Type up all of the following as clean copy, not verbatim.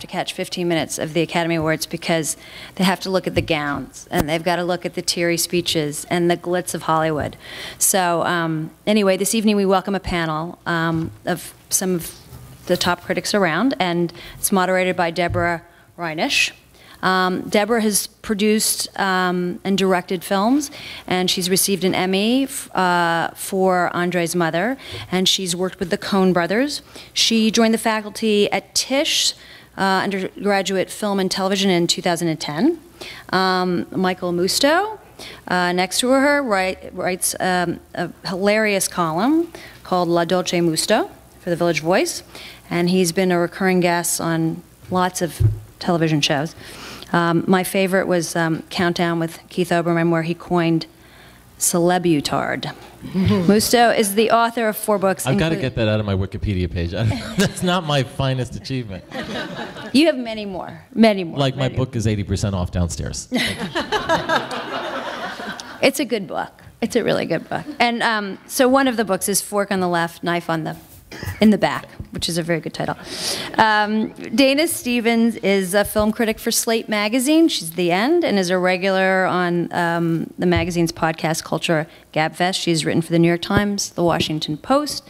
to catch 15 minutes of the Academy Awards because they have to look at the gowns and they've got to look at the teary speeches and the glitz of Hollywood. So anyway, this evening we welcome a panel of some of the top critics around, and it's moderated by Deborah Reinisch. Deborah has produced and directed films, and she's received an Emmy for Andre's Mother, and she's worked with the Coen brothers. She joined the faculty at Tisch undergraduate film and television in 2010. Michael Musto, next to her, writes a hilarious column called La Dolce Musto for the Village Voice, and he's been a recurring guest on lots of television shows. My favorite was Countdown with Keith Olbermann, where he coined celebutard. Musto is the author of 4 books. I've got to get that out of my Wikipedia page. That's not my finest achievement. You have many more, many more. Like my book is 80% off downstairs. It's a good book. It's a really good book. And so one of the books is Fork on the Left, Knife on the in the Back, which is a very good title. Dana Stevens is a film critic for Slate magazine. She's the end and is a regular on the magazine's podcast Culture Gabfest. She's written for the New York Times, the Washington Post,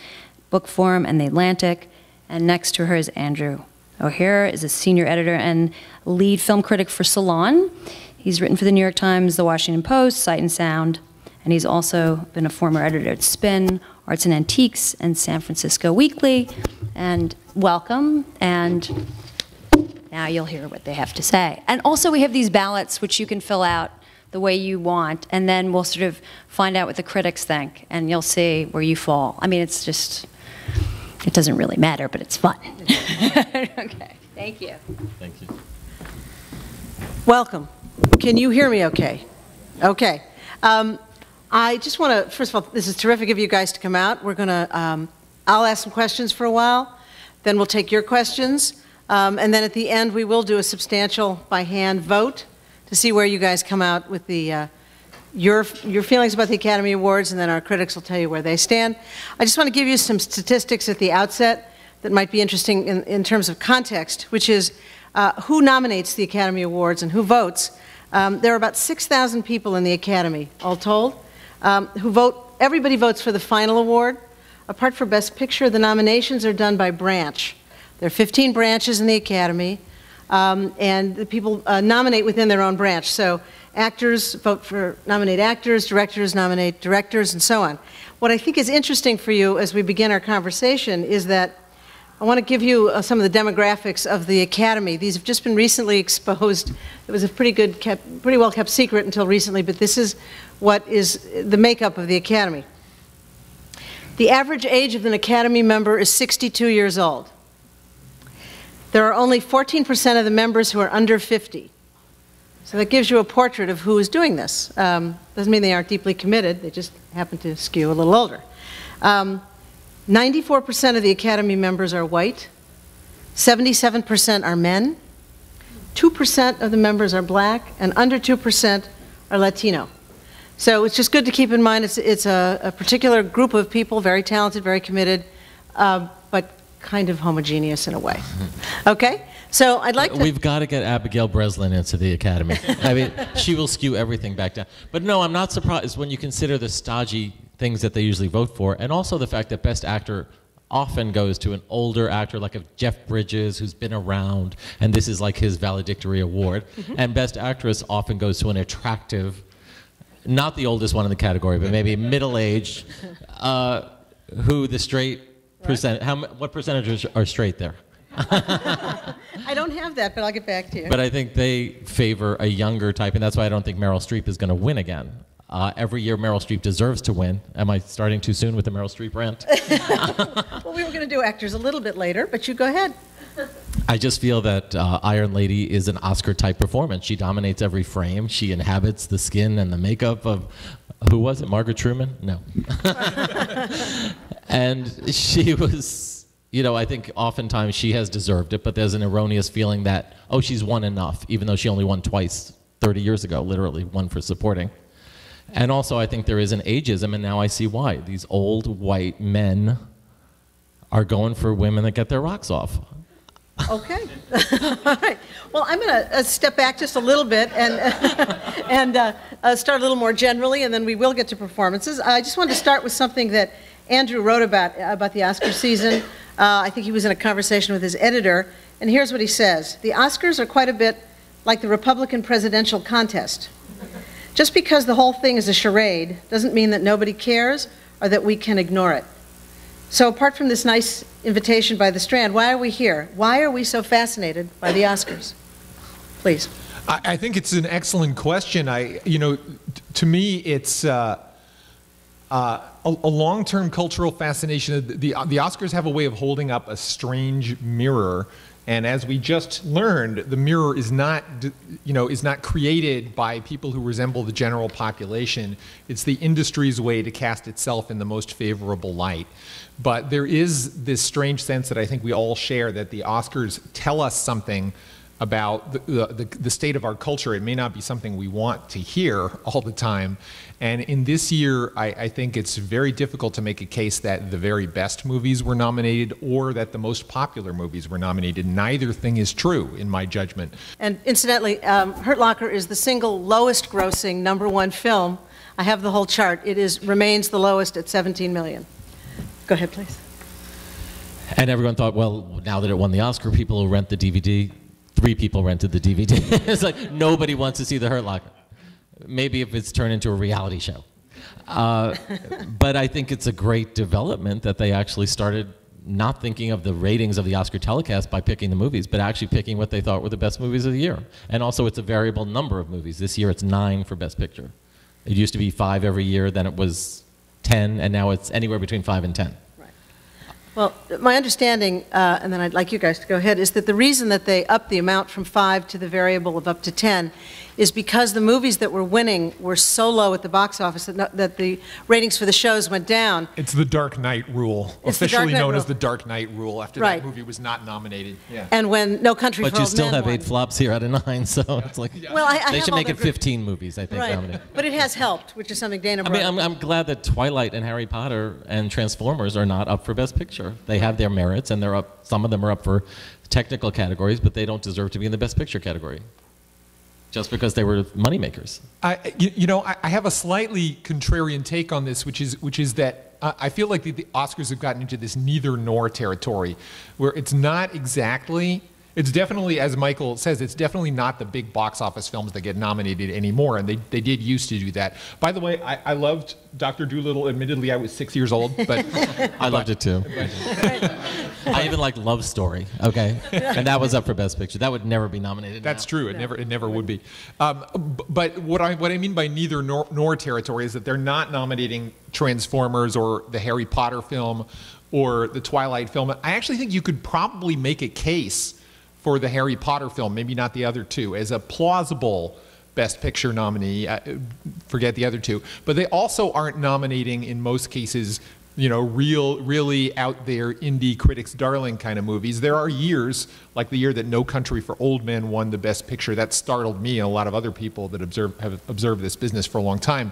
Book Forum, and the Atlantic. And next to her is Andrew O'Hara, is a senior editor and lead film critic for Salon. He's written for the New York Times, the Washington Post, Sight and Sound, and he's also been a former editor at Spin, Arts and Antiques, and San Francisco Weekly. And welcome, and now you'll hear what they have to say. And also we have these ballots which you can fill out the way you want, and then we'll sort of find out what the critics think, and you'll see where you fall. I mean, it's just, it doesn't really matter, but it's fun. Okay, thank you. Thank you. Welcome. Can you hear me okay? Okay. I just want to, first of all, this is terrific of you guys to come out. We're going to, I'll ask some questions for a while, then we'll take your questions, and then at the end we will do a substantial by hand vote to see where you guys come out with the, your feelings about the Academy Awards, and then our critics will tell you where they stand. I just want to give you some statistics at the outset that might be interesting in terms of context, which is who nominates the Academy Awards and who votes. There are about 6,000 people in the Academy, all told, who vote. Everybody votes for the final award. Apart from Best Picture, the nominations are done by branch. There are 15 branches in the Academy, and the people nominate within their own branch. So actors nominate actors, directors nominate directors, and so on. What I think is interesting for you as we begin our conversation is that I want to give you some of the demographics of the Academy. These have just been recently exposed. It was a pretty well kept secret until recently, but this is what is the makeup of the Academy. The average age of an Academy member is 62 years old. There are only 14% of the members who are under 50. So that gives you a portrait of who is doing this. Doesn't mean they aren't deeply committed, they just happen to skew a little older. 94% of the Academy members are white, 77% are men, 2% of the members are black, and under 2% are Latino. So it's just good to keep in mind it's a particular group of people, very talented, very committed, but kind of homogeneous in a way. Okay? So I'd like to... We've got to get Abigail Breslin into the Academy. I mean, she will skew everything back down. But no, I'm not surprised when you consider the stodgy things that they usually vote for, and also the fact that Best Actor often goes to an older actor like a Jeff Bridges who's been around, and this is like his valedictory award. And Best Actress often goes to an attractive, not the oldest one in the category, but maybe middle-aged, who the straight percent, what percentages are straight there? I don't have that, but I'll get back to you. But I think they favor a younger type, and that's why I don't think Meryl Streep is going to win again. Every year Meryl Streep deserves to win. Am I starting too soon with the Meryl Streep rant? Well, we were going to do actors a little bit later, but you go ahead. I just feel that Iron Lady is an Oscar-type performance. She dominates every frame. She inhabits the skin and the makeup of, who was it, Margaret Truman? No. And she was, you know, I think oftentimes she has deserved it, but there's an erroneous feeling that, oh, she's won enough, even though she only won twice 30 years ago, literally, one for supporting. And also, I think there is an ageism, and now I see why. These old white men are going for women that get their rocks off. Okay. All right. Well, I'm going to step back just a little bit and start a little more generally, and then we will get to performances. I just wanted to start with something that Andrew wrote about the Oscar season. I think he was in a conversation with his editor, and here's what he says. The Oscars are quite a bit like the Republican presidential contest. Just because the whole thing is a charade doesn't mean that nobody cares or that we can ignore it. So apart from this nice invitation by the Strand, why are we here? Why are we so fascinated by the Oscars? Please. I think it's an excellent question. To me, it's a long-term cultural fascination. The Oscars have a way of holding up a strange mirror. And as we just learned, the mirror is not created by people who resemble the general population. It's the industry's way to cast itself in the most favorable light. But there is this strange sense that I think we all share, that the Oscars tell us something about the state of our culture. It may not be something we want to hear all the time. And in this year, I think it's very difficult to make a case that the very best movies were nominated or that the most popular movies were nominated. Neither thing is true, in my judgment. And incidentally, Hurt Locker is the single lowest grossing #1 film. I have the whole chart. It remains the lowest at 17 million. Go ahead, please. And everyone thought, well, now that it won the Oscar, people will rent the DVD. 3 people rented the DVD. It's like nobody wants to see The Hurt Locker. Maybe if it's turned into a reality show. But I think it's a great development that they actually started not thinking of the ratings of the Oscar telecast by picking the movies, but actually picking what they thought were the best movies of the year. And also it's a variable number of movies. This year it's 9 for Best Picture. It used to be 5 every year, then it was 10, and now it's anywhere between 5 and 10. Well, my understanding, and then I'd like you guys to go ahead, is that the reason that they upped the amount from 5 to the variable of up to 10 is because the movies that were winning were so low at the box office that the ratings for the shows went down. It's the Dark Knight rule, officially known as the Dark Knight rule, after that movie was not nominated. Yeah. And when No Country for Old Men But you still have won. 8 flops here out of 9, so it's like, well, they should make it 15 movies, I think. Right. But it has helped, which is something Dana brought. I mean, I'm glad that Twilight and Harry Potter and Transformers are not up for Best Picture. They have their merits, and they're up. Some of them are up for technical categories, but they don't deserve to be in the Best Picture category, just because they were moneymakers. I have a slightly contrarian take on this, which is that I feel like the Oscars have gotten into this neither nor territory, where it's not exactly. It's definitely, as Michael says, it's definitely not the big box office films that get nominated anymore, and they did used to do that. By the way, I loved Dr. Dolittle. Admittedly, I was 6 years old, but I loved it too. I even liked Love Story, okay? And that was up for Best Picture. That would never be nominated. That's true. It never would be. But what I mean by neither nor territory is that they're not nominating Transformers or the Harry Potter film or the Twilight film. I actually think you could probably make a case for the Harry Potter film, maybe not the other two, as a plausible Best Picture nominee. Forget the other two. But they also aren't nominating, in most cases, really out there indie critics' darling kind of movies. There are years, like the year that No Country for Old Men won the Best Picture, that startled me and a lot of other people that have observed this business for a long time.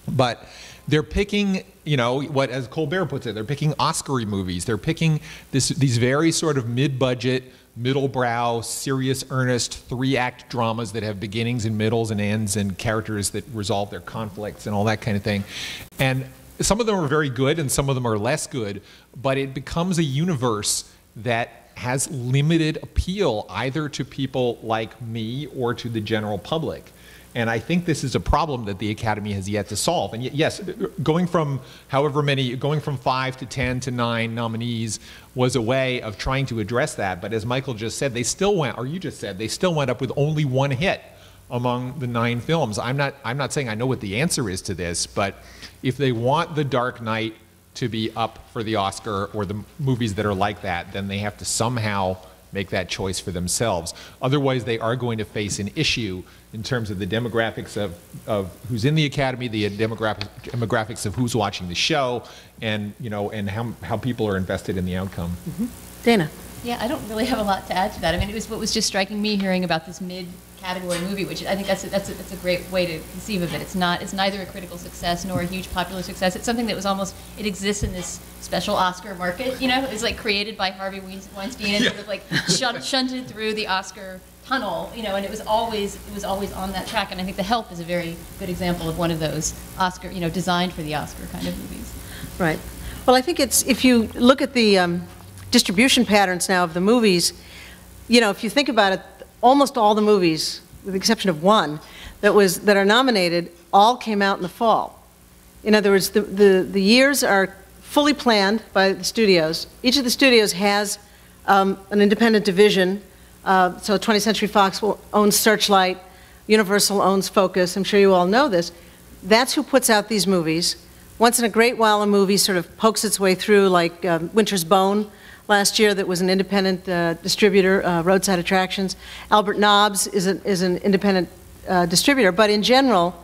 But they're picking, what, as Colbert puts it, they're picking Oscar-y movies. They're picking these very sort of mid-budget, middle-brow, serious, earnest, 3-act dramas that have beginnings and middles and ends and characters that resolve their conflicts and all that kind of thing. And some of them are very good and some of them are less good, but it becomes a universe that has limited appeal either to people like me or to the general public. And I think this is a problem that the Academy has yet to solve. And yes, going from 5 to 10 to 9 nominees was a way of trying to address that. But as Michael just said, they still went up with only 1 hit among the 9 films. I'm not saying I know what the answer is to this, but if they want The Dark Knight to be up for the Oscar or the movies that are like that, then they have to somehow make that choice for themselves. Otherwise, they are going to face an issue in terms of the demographics of who's in the Academy, the demographics of who's watching the show, and how people are invested in the outcome. Mm-hmm. Dana. Yeah, I don't really have a lot to add to that. I mean, it was what was just striking me hearing about this mid-category movie, which I think that's a great way to conceive of it. It's neither a critical success nor a huge popular success. It's something that was almost, it exists in this special Oscar market, you know? It's like created by Harvey Weinstein and sort of like shunted through the Oscar tunnel, you know, and it was always on that track. And I think The Help is a very good example of one of those Oscar, you know, designed for the Oscar kind of movies. Right. Well, I think it's, if you look at the distribution patterns now of the movies, you know, if you think about it, almost all the movies, with the exception of one, that are nominated, all came out in the fall. In other words, the years are fully planned by the studios. Each of the studios has an independent division. So 20th Century Fox owns Searchlight, Universal owns Focus. I'm sure you all know this. That's who puts out these movies. Once in a great while, a movie sort of pokes its way through, like Winter's Bone last year, that was an independent distributor, Roadside Attractions. Albert Nobbs is an independent distributor. But in general,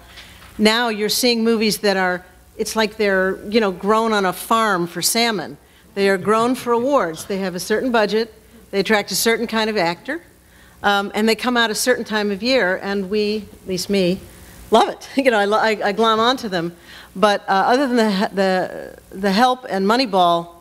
now you're seeing movies that are, it's like they're, you know, grown on a farm for salmon. They are grown for awards. They have a certain budget. They attract a certain kind of actor. And they come out a certain time of year. And we, at least me, love it. You know, I glom onto them. But other than the Help and Moneyball,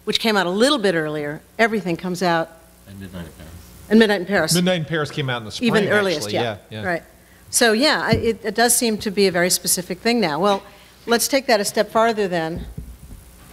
which came out a little bit earlier, everything comes out. And Midnight in Paris. And Midnight in Paris. Midnight in Paris came out in the spring, even earliest, actually. yeah. Right. So yeah, it does seem to be a very specific thing now. Well, let's take that a step farther then.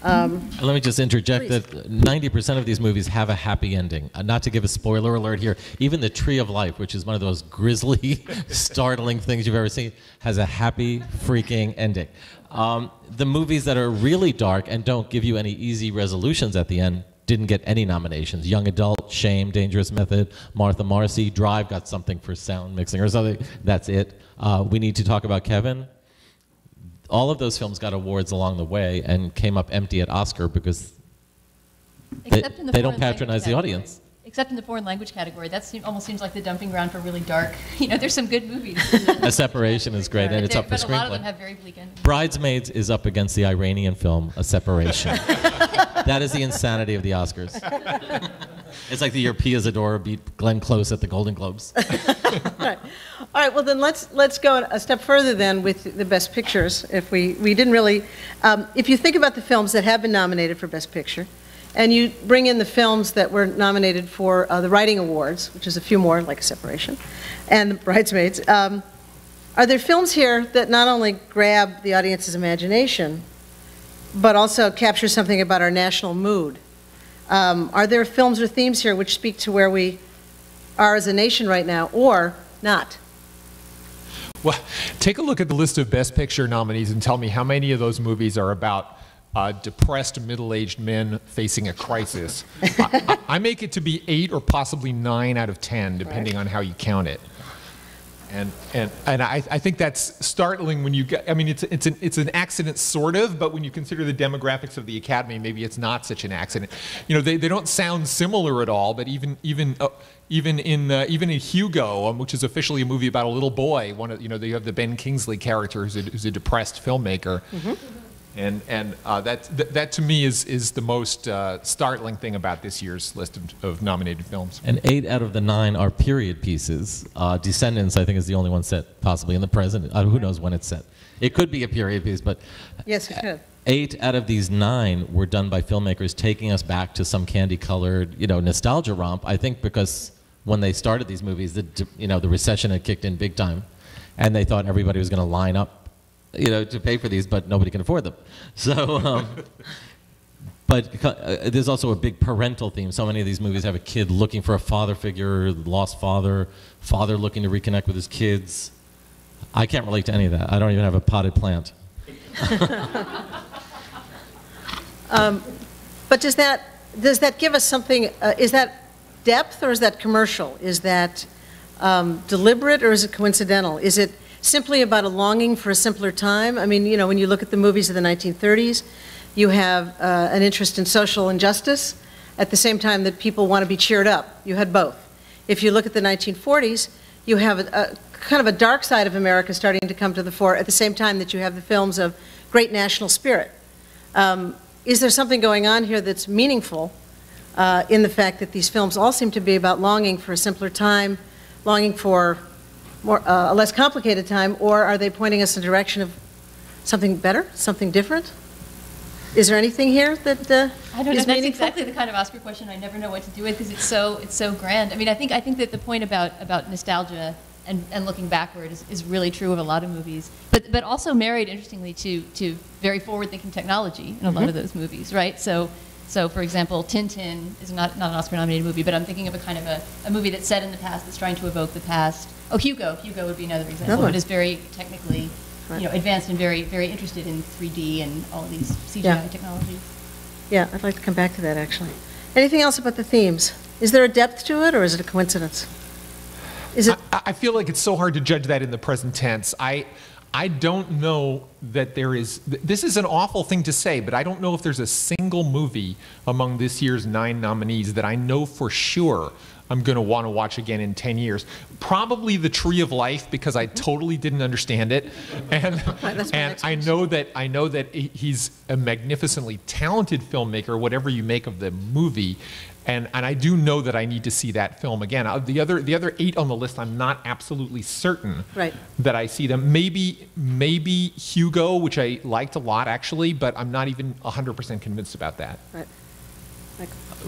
Let me just interject please. that 90% of these movies have a happy ending. Not to give a spoiler alert here, even The Tree of Life, which is one of those grisly, startling things you've ever seen, has a happy freaking ending. The movies that are really dark and don't give you any easy resolutions at the end didn't get any nominations. Young Adult, Shame, Dangerous Method, Martha Marcy, Drive got something for sound mixing or something. That's it. We Need to Talk About Kevin. All of those films got awards along the way and came up empty at Oscar because they don't patronize the audience. Except in the foreign language category, that almost seems like the dumping ground for really dark. You know, there's some good movies. A Separation is great, and it's up for screenplay. But a lot of them have very bleak endings. Bridesmaids is up against the Iranian film A Separation. That is the insanity of the Oscars. It's like the year Pia Zadora beat Glenn Close at the Golden Globes. Right. All right. Well, then let's go a step further then with the Best Pictures. If we didn't really, if you think about the films that have been nominated for Best Picture, and you bring in the films that were nominated for the Writing Awards, which is a few more, like Separation, and the Bridesmaids, are there films here that not only grab the audience's imagination, but also capture something about our national mood? Are there films or themes here which speak to where we are as a nation right now, or not? Well, take a look at the list of Best Picture nominees and tell me how many of those movies are about depressed middle-aged men facing a crisis. I make it to be 8 or possibly 9 out of 10, depending on how you count it. And I think that's startling when you get, I mean, it's an accident sort of, but when you consider the demographics of the Academy, maybe it's not such an accident. You know, they don't sound similar at all, but even in Hugo, which is officially a movie about a little boy, you have the Ben Kingsley character who's a depressed filmmaker. Mm-hmm. And that to me is the most startling thing about this year's list of nominated films. And 8 out of the 9 are period pieces. Descendants, I think, is the only one set possibly in the present. Who knows when it's set? It could be a period piece, but yes, it could. 8 out of these 9 were done by filmmakers taking us back to some candy-colored, nostalgia romp. I think because when they started these movies, the recession had kicked in big time, and they thought everybody was going to line up to pay for these, but nobody can afford them. So, but there's also a big parental theme. So many of these movies have a kid looking for a father figure, lost father looking to reconnect with his kids. I can't relate to any of that. I don't even have a potted plant. But does that give us something, is that depth or is that commercial? Is that deliberate or is it coincidental? Is it simply about a longing for a simpler time? I mean, when you look at the movies of the 1930s, you have an interest in social injustice at the same time that people want to be cheered up. You had both. If you look at the 1940s, you have a kind of a dark side of America starting to come to the fore at the same time that you have the films of great national spirit. Is there something going on here that's meaningful in the fact that these films all seem to be about longing for a simpler time, longing for a less complicated time, or are they pointing us in the direction of something better, something different? Is there anything here that I don't know. is That's meaningful? exactly the kind of Oscar question I never know what to do with because it's so grand. I mean, I think that the point about nostalgia and looking backward is really true of a lot of movies, but also married, interestingly, to very forward-thinking technology in a lot of those movies, right? So for example, Tintin is not an Oscar-nominated movie, but I'm thinking of a kind of a movie that's set in the past that's trying to evoke the past. Oh, Hugo would be another example. It is very technically, advanced and very, very interested in 3D and all these CGI technologies. Yeah, I'd like to come back to that, actually. Anything else about the themes? Is there a depth to it, or is it a coincidence? Is it? I feel like it's so hard to judge that in the present tense. I don't know that there is, this is an awful thing to say, but I don't know if there's a single movie among this year's 9 nominees that I know for sure I'm going to want to watch again in 10 years. Probably The Tree of Life, because I totally didn't understand it. And I know that he's a magnificently talented filmmaker, whatever you make of the movie. And I do know that I need to see that film again. The other 8 on the list, I'm not absolutely certain that I see them. Maybe Hugo, which I liked a lot actually, but I'm not even 100% convinced about that. Right.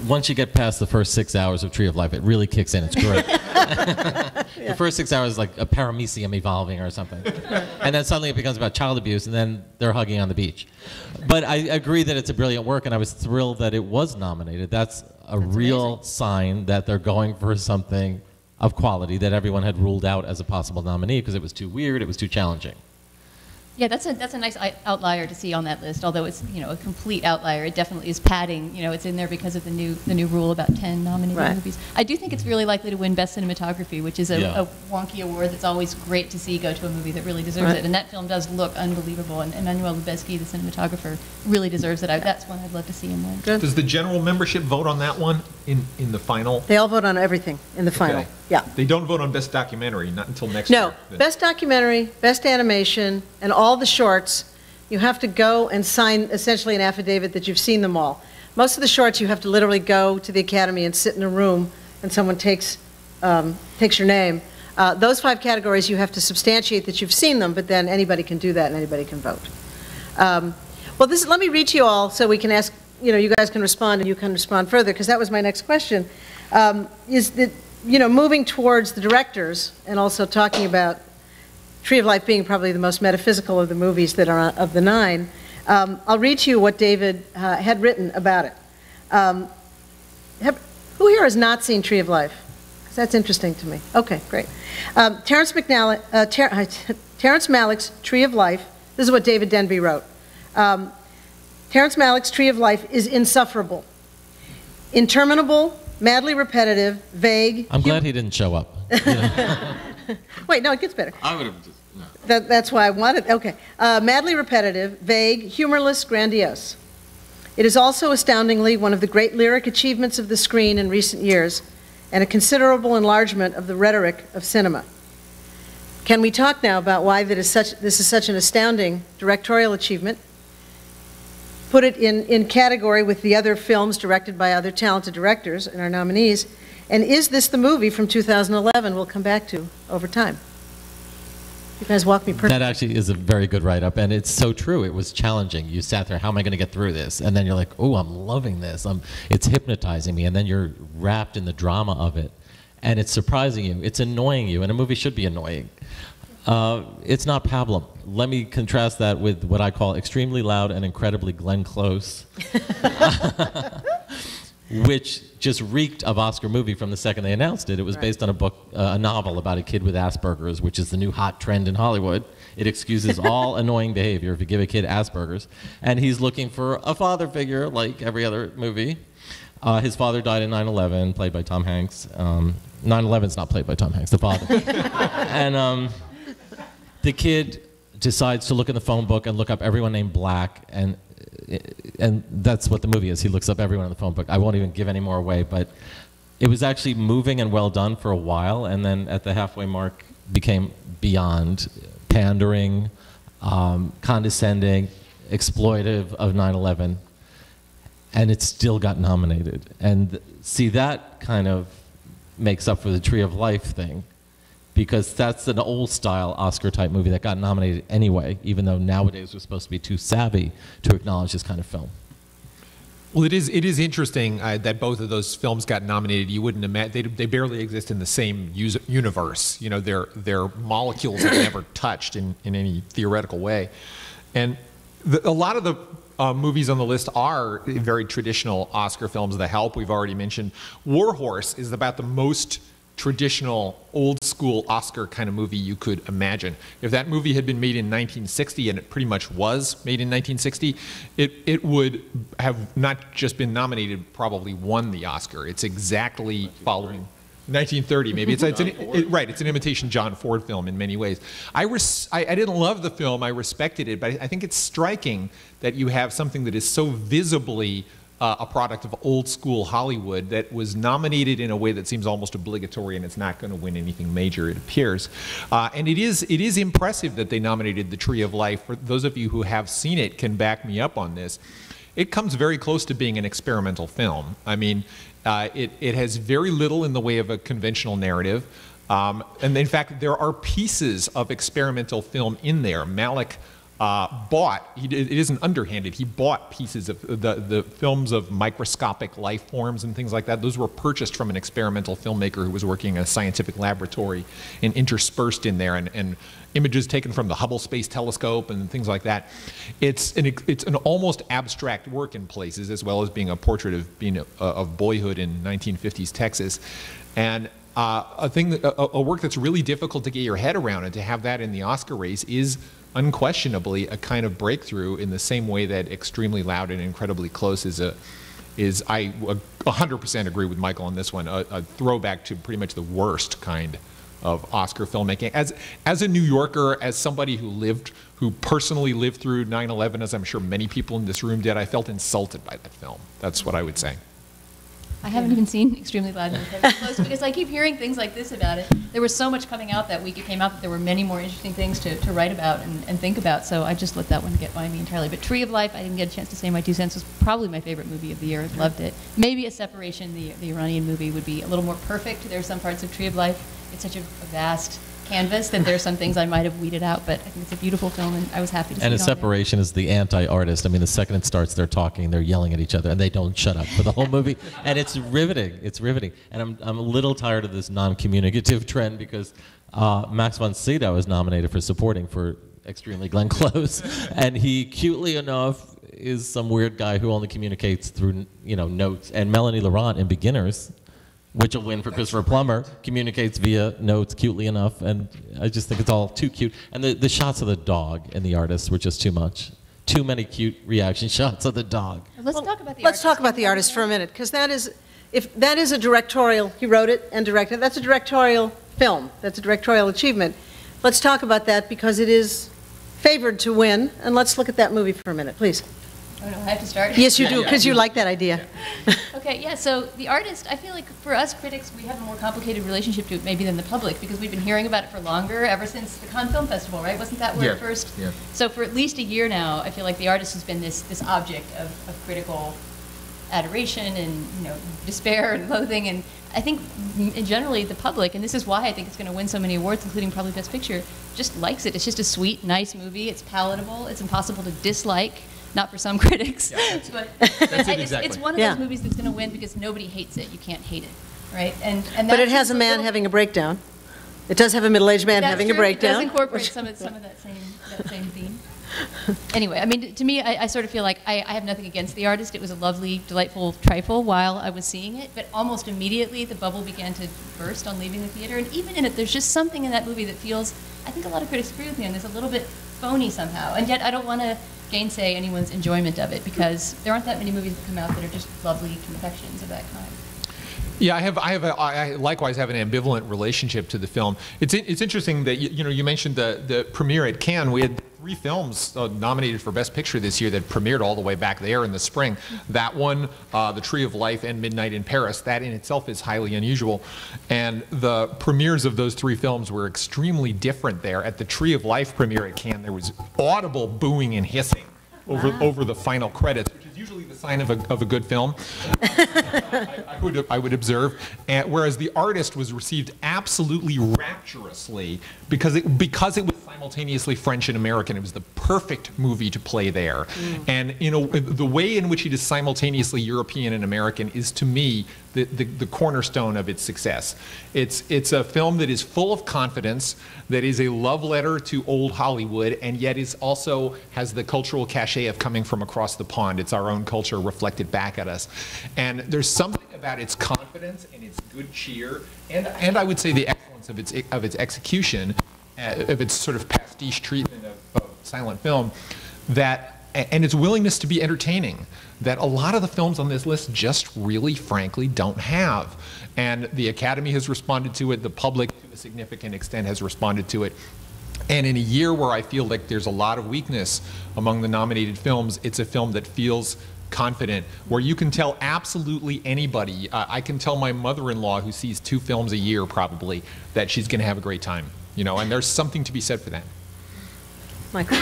Once you get past the first 6 hours of Tree of Life, it really kicks in. It's great. The first 6 hours is like a paramecium evolving or something. And then suddenly it becomes about child abuse, and then they're hugging on the beach. But I agree that it's a brilliant work, and I was thrilled that it was nominated. That's real amazing sign that they're going for something of quality that everyone had ruled out as a possible nominee because it was too weird, it was too challenging. Yeah, that's a nice outlier to see on that list. Although it's a complete outlier, it definitely is padding. It's in there because of the new rule about 10 nominated movies. I do think it's really likely to win Best Cinematography, which is a wonky award that's always great to see go to a movie that really deserves it. And that film does look unbelievable. And Emmanuel Lubezki, the cinematographer, really deserves it. That's one I'd love to see him win. Does the general membership vote on that one in the final? They all vote on everything in the final. Yeah. They don't vote on Best Documentary, not until next year. No, Best Documentary, Best Animation, and all the shorts, you have to go and sign essentially an affidavit that you've seen them all. Most of the shorts you have to literally go to the Academy and sit in a room and someone takes your name. Those 5 categories you have to substantiate that you've seen them, but then anybody can do that and anybody can vote. Well, let me read to you all so we can ask, you guys can respond and you can respond further, because that was my next question. Is that, moving towards the directors and also talking about Tree of Life being probably the most metaphysical of the movies that are of the 9, I'll read to you what David had written about it. Who here has not seen Tree of Life? Because that's interesting to me. Okay, great. Terrence Malick's Tree of Life, this is what David Denby wrote. Terrence Malick's Tree of Life is insufferable, interminable, madly repetitive, vague. I'm glad he didn't show up. Wait, no, it gets better. I would have just, no. That's why I wanted, okay. Madly repetitive, vague, humorless, grandiose. It is also astoundingly one of the great lyric achievements of the screen in recent years, and a considerable enlargement of the rhetoric of cinema. Can we talk now about why this is such an astounding directorial achievement? Put it in category with the other films directed by other talented directors and our nominees. And is this the movie from 2011 we'll come back to over time? You guys walk me perfectly. That actually is a very good write-up, and it's so true. It was challenging. You sat there, how am I going to get through this? And then you're like, oh, I'm loving this. It's hypnotizing me, and then you're wrapped in the drama of it. And it's surprising you. It's annoying you, and a movie should be annoying. It's not pablum. Let me contrast that with what I call extremely loud and incredibly Glenn Close, which just reeked of Oscar movie from the second they announced it. It was based on a book, a novel about a kid with Asperger's, which is the new hot trend in Hollywood. It excuses all annoying behavior if you give a kid Asperger's. And he's looking for a father figure like every other movie. His father died in 9/11, played by Tom Hanks. 9/11's not played by Tom Hanks, the father. And the kid decides to look in the phone book and look up everyone named Black, and that's what the movie is. He looks up everyone in the phone book. I won't even give any more away, but it was actually moving and well done for a while, and then at the halfway mark became beyond pandering, condescending, exploitive of 9/11. and it still got nominated. And see, that kind of makes up for the Tree of Life thing, because that's an old style Oscar type movie that got nominated anyway, even though nowadays we're supposed to be too savvy to acknowledge this kind of film. Well, it is interesting that both of those films got nominated. You wouldn't imagine they barely exist in the same universe. You know, they're molecules that never touched in any theoretical way. And a lot of the movies on the list are very traditional Oscar films. The Help, we've already mentioned. War Horse is about the most traditional, old school Oscar kind of movie you could imagine. If that movie had been made in 1960, and it pretty much was made in 1960, it would have not just been nominated, probably won the Oscar. It's exactly following 1930, maybe. It's an imitation John Ford film in many ways. I didn't love the film, I respected it, but I think it's striking that you have something that is so visibly a product of old school Hollywood that was nominated in a way that seems almost obligatory, and it's not going to win anything major, it appears. And it is impressive that they nominated The Tree of Life. For those of you who have seen it can back me up on this. It comes very close to being an experimental film. I mean, it has very little in the way of a conventional narrative. And in fact, there are pieces of experimental film in there. Malick it isn't underhanded, he bought pieces of the films of microscopic life forms and things like that. Those were purchased from an experimental filmmaker who was working in a scientific laboratory, and interspersed in there, and images taken from the Hubble Space Telescope and things like that. It's an almost abstract work in places, as well as being a portrait of boyhood in 1950s Texas. And a work that's really difficult to get your head around, and to have that in the Oscar race is unquestionably a kind of breakthrough, in the same way that Extremely Loud and Incredibly Close I 100% agree with Michael on this one, a throwback to pretty much the worst kind of Oscar filmmaking. As a New Yorker, as somebody who personally lived through 9/11, as I'm sure many people in this room did, I felt insulted by that film. That's what I would say. I haven't even seen Extremely Loud and Incredibly Close, because I keep hearing things like this about it. There was so much coming out that week. It came out that there were many more interesting things to write about and think about, so I just let that one get by me entirely. But Tree of Life, I didn't get a chance to say my 2 cents, was probably my favorite movie of the year. I loved it. Maybe A Separation, the Iranian movie, would be a little more perfect. There are some parts of Tree of Life. It's such a vast canvas that there are some things I might have weeded out, but I think it's a beautiful film, and I was happy to see it. And A on Separation is the anti-artist. I mean, the second it starts, they're talking, they're yelling at each other, and they don't shut up for the whole movie. And it's riveting. It's riveting. And I'm a little tired of this non-communicative trend, because Max von Sydow was nominated for supporting for Extremely Glenn Close, and he, cutely enough, is some weird guy who only communicates through notes. And Melanie Laurent in Beginners, which will win for Christopher Plummer, communicates via notes cutely enough, and I just think it's all too cute. And the shots of the dog and the artist were just too much. Too many cute reaction shots of the dog. Let's talk about the artist. Let's talk about the artist for a minute, because if that is a directorial, he wrote it and directed, that's a directorial film, that's a directorial achievement. Let's talk about that, because it is favored to win, and let's look at that movie for a minute, please. Oh no, I have to start? Yes, you do, because you like that idea. Okay, yeah, so the artist, I feel like for us critics, we have a more complicated relationship to it maybe than the public, because we've been hearing about it for longer, ever since the Cannes Film Festival, right? Wasn't that where it first? Yeah. So for at least a year now, I feel like the artist has been this object of critical adoration and despair and loathing, and I think generally the public, and this is why I think it's going to win so many awards, including probably Best Picture, just likes it. It's just a sweet, nice movie. It's palatable. It's impossible to dislike. Not for some critics, but it's one of those movies that's going to win because nobody hates it. You can't hate it, right? But it has a man having a breakdown. It does have a middle-aged man having a breakdown. It does incorporate some of that same theme. Anyway, I mean, to me, I sort of feel like I have nothing against the artist. It was a lovely, delightful trifle while I was seeing it, but almost immediately the bubble began to burst on leaving the theater. And even in it, there's just something in that movie that feels, I think a lot of critics agree with me on this, a little bit phony somehow. And yet I don't want to gainsay anyone's enjoyment of it, because there aren't that many movies that come out that are just lovely confections of that kind. Yeah, I likewise have an ambivalent relationship to the film. It's interesting that you mentioned the premiere at Cannes. We had 3 films nominated for Best Picture this year that premiered all the way back there in the spring. That one, The Tree of Life, and Midnight in Paris. That in itself is highly unusual. And the premieres of those 3 films were extremely different there. At the Tree of Life premiere at Cannes, there was audible booing and hissing over the final credits, which is usually the sign of a good film. I would observe. And whereas The Artist was received absolutely rapturously because it was simultaneously French and American. It was the perfect movie to play there. And the way in which it is simultaneously European and American is, to me, the cornerstone of its success. It's a film that is full of confidence, that is a love letter to old Hollywood, and yet is also has the cultural cachet of coming from across the pond. It's our own culture reflected back at us. And there's something about its confidence and its good cheer, and I would say the excellence of its execution, of its sort of pastiche treatment of silent film, and its willingness to be entertaining, that a lot of the films on this list just really, frankly, don't have. And the Academy has responded to it, the public to a significant extent has responded to it. And in a year where I feel like there's a lot of weakness among the nominated films, it's a film that feels confident, where you can tell absolutely anybody, I can tell my mother-in-law, who sees 2 films a year probably, that she's going to have a great time. And there's something to be said for that. Michael?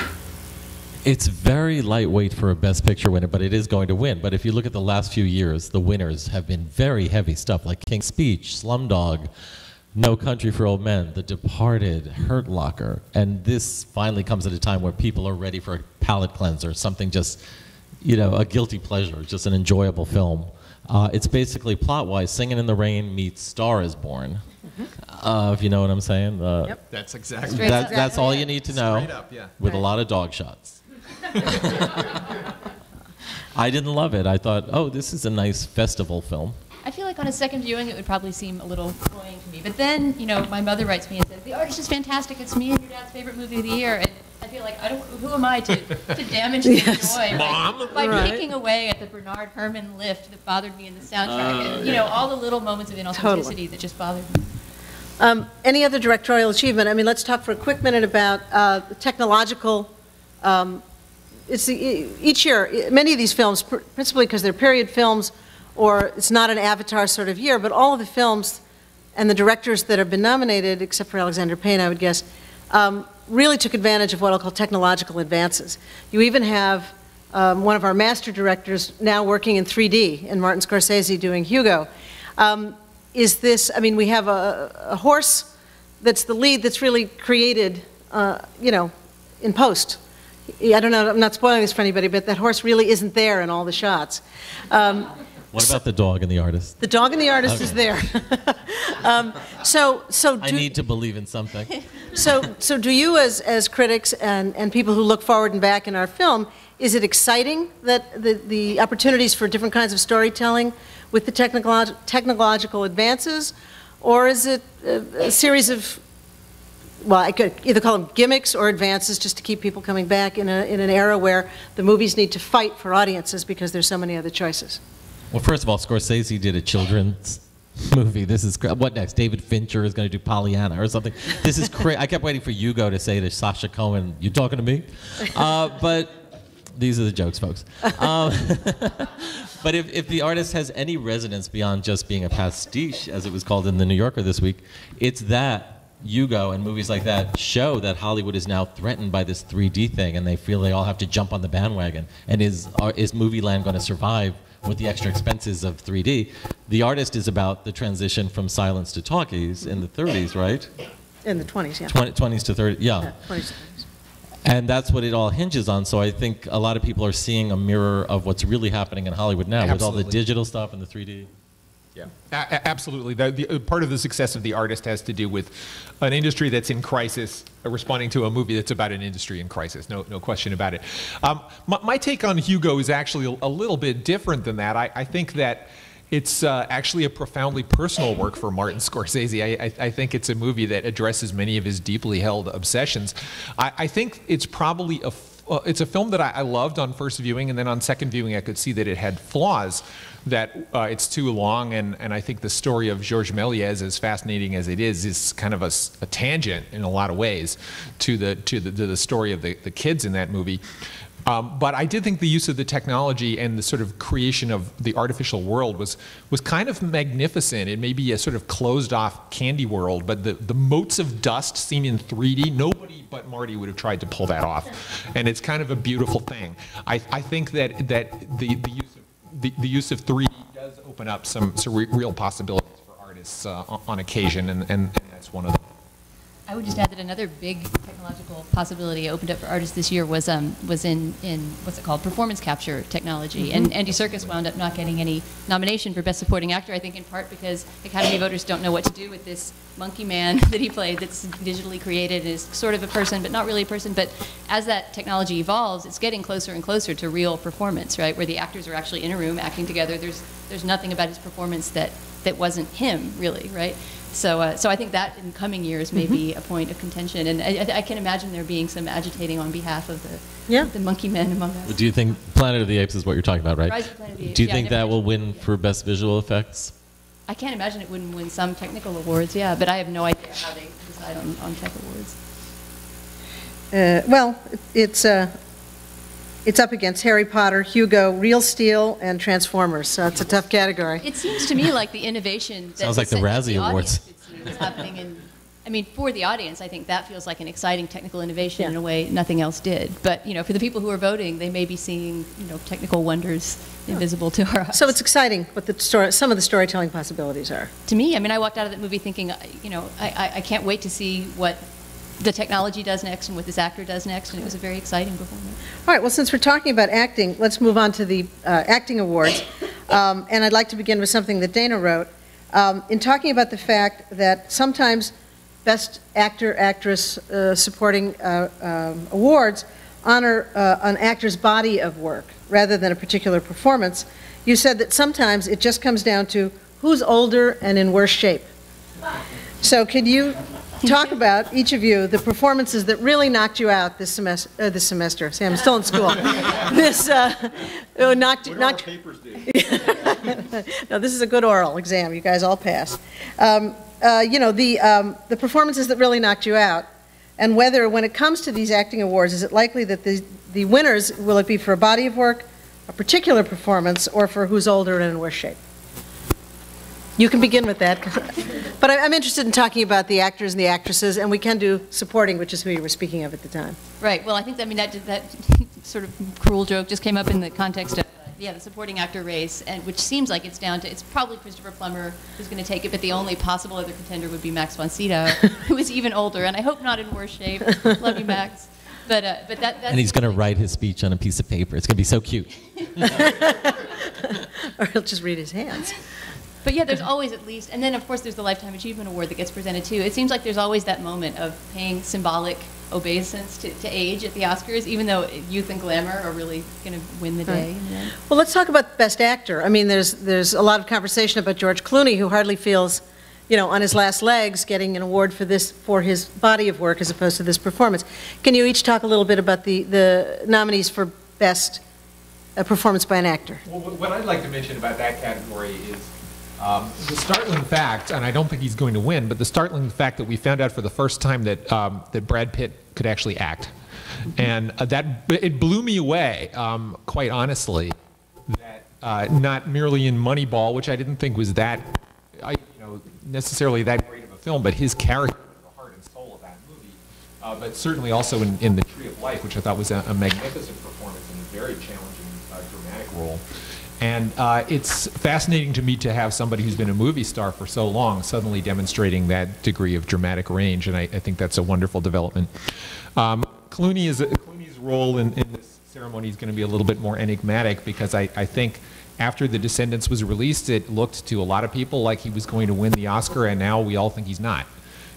It's very lightweight for a Best Picture winner, but it is going to win. But if you look at the last few years, the winners have been very heavy stuff, like King's Speech, Slumdog, No Country for Old Men, The Departed, Hurt Locker. And this finally comes at a time where people are ready for a palate cleanser, something just, a guilty pleasure, just an enjoyable film. It's basically, plot-wise, Singin' in the Rain meets Star is Born. If you know what I'm saying. Yep. That's exactly that's all you need to know. Straight up, yeah. With a lot of dog shots. I didn't love it. I thought, oh, this is a nice festival film. I feel like on a second viewing it would probably seem a little cloying to me. But then, my mother writes me and says, The Artist is fantastic. It's me and your dad's favorite movie of the year. And I feel like, who am I to damage the joy by picking away at the Bernard Herrmann lift that bothered me in the soundtrack. And, all the little moments of inauthenticity that just bothered me. Any other directorial achievement? I mean, let's talk for a quick minute about the technological. Each year, many of these films, principally because they're period films, or it's not an Avatar sort of year, but all of the films and the directors that have been nominated, except for Alexander Payne, I would guess, really took advantage of what I'll call technological advances. You even have one of our master directors now working in 3D, and Martin Scorsese doing Hugo. We have a horse that's the lead that's really created, in post. I don't know, I'm not spoiling this for anybody, but that horse really isn't there in all the shots. What about the dog and the artist? The dog and the artist is there. I need to believe in something. So do you, as critics and people who look forward and back in our film, is it exciting that the opportunities for different kinds of storytelling with the technological advances, or is it a series of, well, I could either call them gimmicks or advances just to keep people coming back in an era where the movies need to fight for audiences because there's so many other choices? Well, first of all, Scorsese did a children's movie. This is what next? David Fincher is going to do Pollyanna or something. This is crazy. I kept waiting for Hugo to say to Sacha Cohen, "You talking to me?" But these are the jokes, folks. But if The Artist has any resonance beyond just being a pastiche, as it was called in the New Yorker this week, it's that Hugo and movies like that show that Hollywood is now threatened by this 3D thing, and they feel they all have to jump on the bandwagon. And is movie land going to survive with the extra expenses of 3D? The Artist is about the transition from silence to talkies in the 30s, right? In the 20s, yeah. 20s to 30s, yeah. 20s to 30s. And that's what it all hinges on. So I think a lot of people are seeing a mirror of what's really happening in Hollywood now. Absolutely. With all the digital stuff and the 3D. Yeah, absolutely. The part of the success of The Artist has to do with an industry that's in crisis, responding to a movie that's about an industry in crisis. No question about it. My take on Hugo is actually a little bit different than that. I think that it's actually a profoundly personal work for Martin Scorsese. I think it's a movie that addresses many of his deeply held obsessions. I think it's probably it's a film that I loved on first viewing, and then on second viewing I could see that it had flaws, that it's too long, and I think the story of Georges Méliès, as fascinating as it is kind of a tangent in a lot of ways to the story of the kids in that movie. But I did think the use of the technology and the sort of creation of the artificial world was kind of magnificent. It may be a sort of closed-off candy world, but the motes of dust seen in 3D, nobody but Marty would have tried to pull that off. And it's kind of a beautiful thing. I think that the use of 3D does open up some real possibilities for artists on occasion, and that's one of them. I would just add that another big technological possibility opened up for artists this year was in what's it called, performance capture technology. And Andy Serkis wound up not getting any nomination for Best Supporting Actor, I think in part because Academy voters don't know what to do with this monkey man that he played that's digitally created and is sort of a person but not really a person. But as that technology evolves, it's getting closer and closer to real performance, right, where the actors are actually in a room acting together. There's nothing about his performance that wasn't him, really, right? So I think that in coming years may be a point of contention, and I can imagine there being some agitating on behalf of the monkey men among us. Do you think Planet of the Apes is what you're talking about, right? Rise of Planet of the Apes. Do you think that will win for Best Visual Effects? I can't imagine it wouldn't win some technical awards, yeah, but I have no idea how they decide on tech awards. Well, it's up against Harry Potter, Hugo, Real Steel, and Transformers, so it's a tough category. It seems to me like the innovation that sounds like the Razzie Awards is happening in, I mean, for the audience, I think that feels like an exciting technical innovation in a way nothing else did. But, you know, for the people who are voting, they may be seeing, you know, technical wonders invisible to our eyes. So it's exciting what some of the storytelling possibilities are. To me, I mean, I walked out of that movie thinking, you know, I can't wait to see what the technology does next and what this actor does next, and it was a very exciting performance. All right, well, since we're talking about acting, let's move on to the acting awards. And I'd like to begin with something that Dana wrote. In talking about the fact that sometimes Best Actor, Actress supporting awards honor an actor's body of work rather than a particular performance, you said that sometimes it just comes down to who's older and in worse shape. So could you talk about, each of you, the performances that really knocked you out this semester. See, I'm still in school. This knocked papers do? No, this is a good oral exam. You guys all passed. You know, the performances that really knocked you out, and whether, when it comes to these acting awards, is it likely that the winners, will it be for a body of work, a particular performance, or for who's older and in worse shape? You can begin with that. But I'm interested in talking about the actors and the actresses, and we can do supporting, which is who you were speaking of at the time. Right. Well, I think, I mean, that sort of cruel joke just came up in the context of, the supporting actor race, and which seems like it's down to, it's probably Christopher Plummer who's going to take it, but the only possible other contender would be Max von Sydow, who is even older, and I hope not in worse shape. Love you, Max. But that's and he's going to write his speech on a piece of paper. It's going to be so cute. Or he'll just read his hands. But yeah, there's always at least, and then of course there's the Lifetime Achievement Award that gets presented too. It seems like there's always that moment of paying symbolic obeisance to age at the Oscars, even though youth and glamour are really going to win the day. In the end. Well, let's talk about Best Actor. I mean, there's a lot of conversation about George Clooney, who hardly feels, you know, on his last legs, getting an award for his body of work as opposed to this performance. Can you each talk a little bit about the nominees for Best Performance by an Actor? Well, what I'd like to mention about that category is the startling fact, and I don't think he's going to win, but the startling fact that we found out for the first time that that Brad Pitt could actually act, and it blew me away, quite honestly. That not merely in Moneyball, which I didn't think was that, necessarily that great of a film, but his character, the heart and soul of that movie, but certainly also in The Tree of Life, which I thought was a magnificent performance and a very challenging dramatic role. And it's fascinating to me to have somebody who's been a movie star for so long suddenly demonstrating that degree of dramatic range, and I think that's a wonderful development. Clooney's role in this ceremony is going to be a little bit more enigmatic, because I think after The Descendants was released, it looked to a lot of people like he was going to win the Oscar, and now we all think he's not.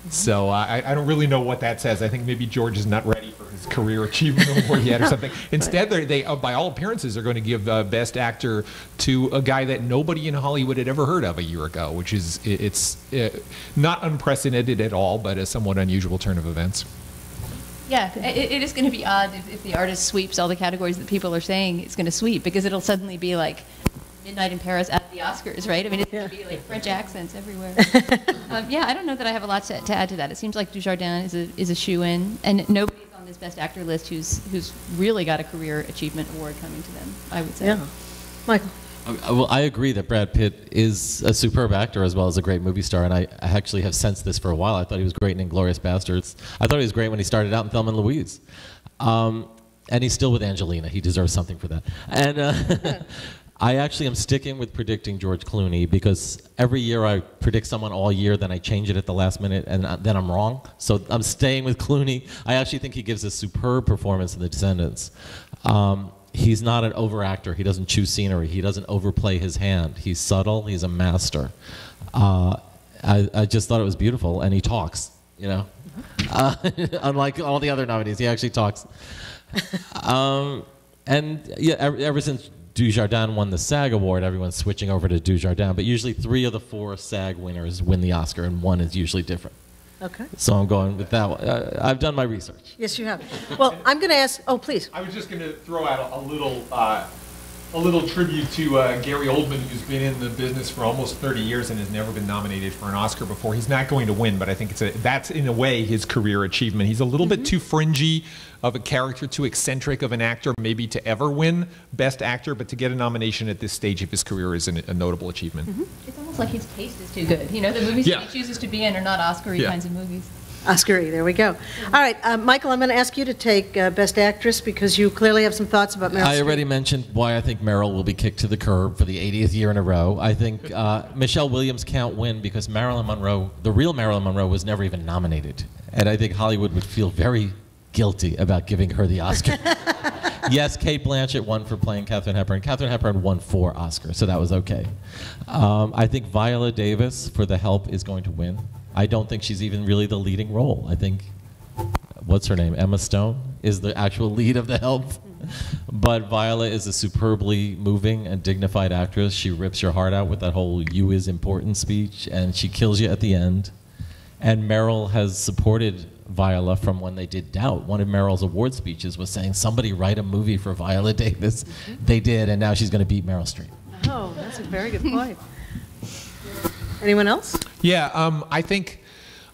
So I don't really know what that says. I think maybe George is not ready for his career achievement award yet or something. Instead, they by all appearances, are going to give Best Actor to a guy that nobody in Hollywood had ever heard of a year ago, which is it's not unprecedented at all, but a somewhat unusual turn of events. Yeah, it is going to be odd if the artist sweeps all the categories that people are saying it's going to sweep, because it'll suddenly be like Midnight in Paris at the Oscars, right? I mean, it's going to be like French accents everywhere. Yeah, I don't know that I have a lot to add to that. It seems like Dujardin is a shoo-in, and nobody's on this Best Actor list who's really got a career achievement award coming to them, I would say. Yeah. Michael? Well, I agree that Brad Pitt is a superb actor as well as a great movie star, and I actually have sensed this for a while. I thought he was great in *Inglourious Basterds*. I thought he was great when he started out in *Thelma and Louise*. And he's still with Angelina. He deserves something for that. And I actually am sticking with predicting George Clooney because every year I predict someone all year, then I change it at the last minute, and then I'm wrong. So I'm staying with Clooney. I actually think he gives a superb performance in *The Descendants*. He's not an over-actor. He doesn't chew scenery. He doesn't overplay his hand. He's subtle. He's a master. I just thought it was beautiful, and he talks, you know. Unlike all the other nominees, he actually talks. And yeah, ever since Dujardin won the SAG award, everyone's switching over to Dujardin. But usually 3 of the 4 SAG winners win the Oscar, and 1 is usually different. Okay. So I'm going with that one. I've done my research. Yes, you have. Well, I'm going to ask. Oh, please. I was just going to throw out a little tribute to Gary Oldman, who's been in the business for almost 30 years and has never been nominated for an Oscar before. He's not going to win, but I think that's in a way his career achievement. He's a little bit too fringy of a character, too eccentric of an actor, maybe to ever win Best Actor, but to get a nomination at this stage of his career is a notable achievement. It's almost like his taste is too good. You know, the movies that he chooses to be in are not Oscar-y kinds of movies. Oscar-y, there we go. All right, Michael, I'm going to ask you to take Best Actress because you clearly have some thoughts about Meryl Streep. I already mentioned why I think Meryl will be kicked to the curb for the 80th year in a row. I think Michelle Williams can't win because Marilyn Monroe, the real Marilyn Monroe, was never even nominated. And I think Hollywood would feel very guilty about giving her the Oscar. Yes, Cate Blanchett won for playing Katharine Hepburn. Katharine Hepburn won 4 Oscars, so that was okay. I think Viola Davis for The Help is going to win. I don't think she's even really the leading role. I think, what's her name, Emma Stone, is the actual lead of The Help. But Viola is a superbly moving and dignified actress. She rips your heart out with that whole "you is important" speech, and she kills you at the end. And Meryl has supported Viola from when they did Doubt. One of Meryl's award speeches was saying, somebody write a movie for Viola Davis. They did, and now she's going to beat Meryl Streep. Oh, that's a very good point. Anyone else? Yeah,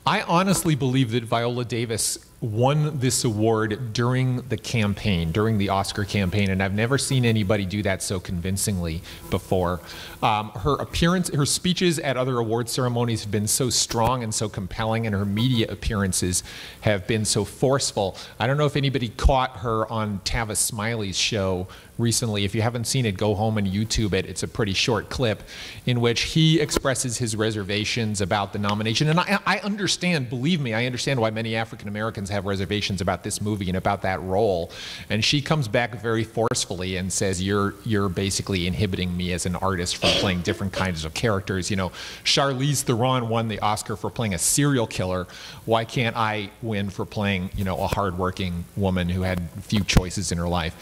I honestly believe that Viola Davis won this award during the campaign, during the Oscar campaign, and I've never seen anybody do that so convincingly before. Her appearance, her speeches at other award ceremonies have been so strong and so compelling, and her media appearances have been so forceful. I don't know if anybody caught her on Tavis Smiley's show recently. If you haven't seen it, go home and YouTube it. It's a pretty short clip in which he expresses his reservations about the nomination. And I understand, believe me, I understand why many African Americans have reservations about this movie and about that role. And she comes back very forcefully and says, you're basically inhibiting me as an artist from playing different kinds of characters. You know, Charlize Theron won the Oscar for playing a serial killer. Why can't I win for playing, you know, a hardworking woman who had few choices in her life?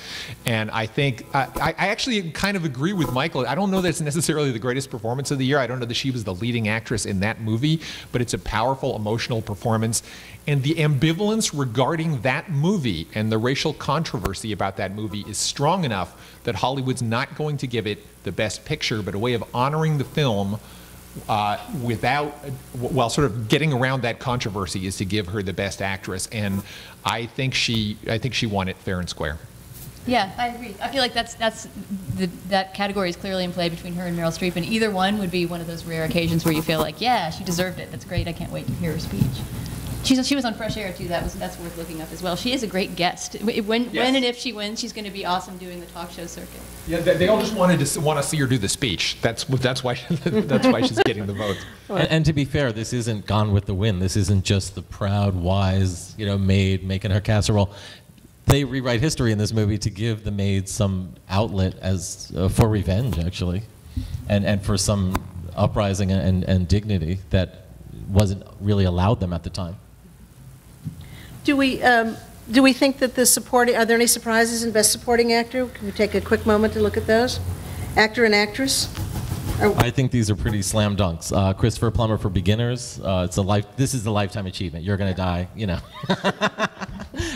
And I think I actually kind of agree with Michael. I don't know that it's necessarily the greatest performance of the year. I don't know that she was the leading actress in that movie, but it's a powerful, emotional performance. And the ambivalence regarding that movie and the racial controversy about that movie is strong enough that Hollywood's not going to give it the Best Picture, but a way of honoring the film while sort of getting around that controversy is to give her the Best Actress. And I think she won it fair and square. Yeah, I agree. I feel like that category is clearly in play between her and Meryl Streep, and either one would be one of those rare occasions where you feel like, yeah, she deserved it. That's great. I can't wait to hear her speech. She was on Fresh Air too. That's worth looking up as well. She is a great guest. When and if she wins, she's going to be awesome doing the talk show circuit. Yeah, they all just want to see her do the speech. That's why that's why she's getting the vote. And to be fair, this isn't Gone with the Wind. This isn't just the proud, wise, maid making her casserole. They rewrite history in this movie to give the maid some outlet for revenge, actually, and for some uprising and dignity that wasn't really allowed them at the time. Do we think that are there any surprises in Best Supporting Actor? Can we take a quick moment to look at those? Actor and actress? I think these are pretty slam dunks. Christopher Plummer for Beginners. This is the lifetime achievement. You're going to die,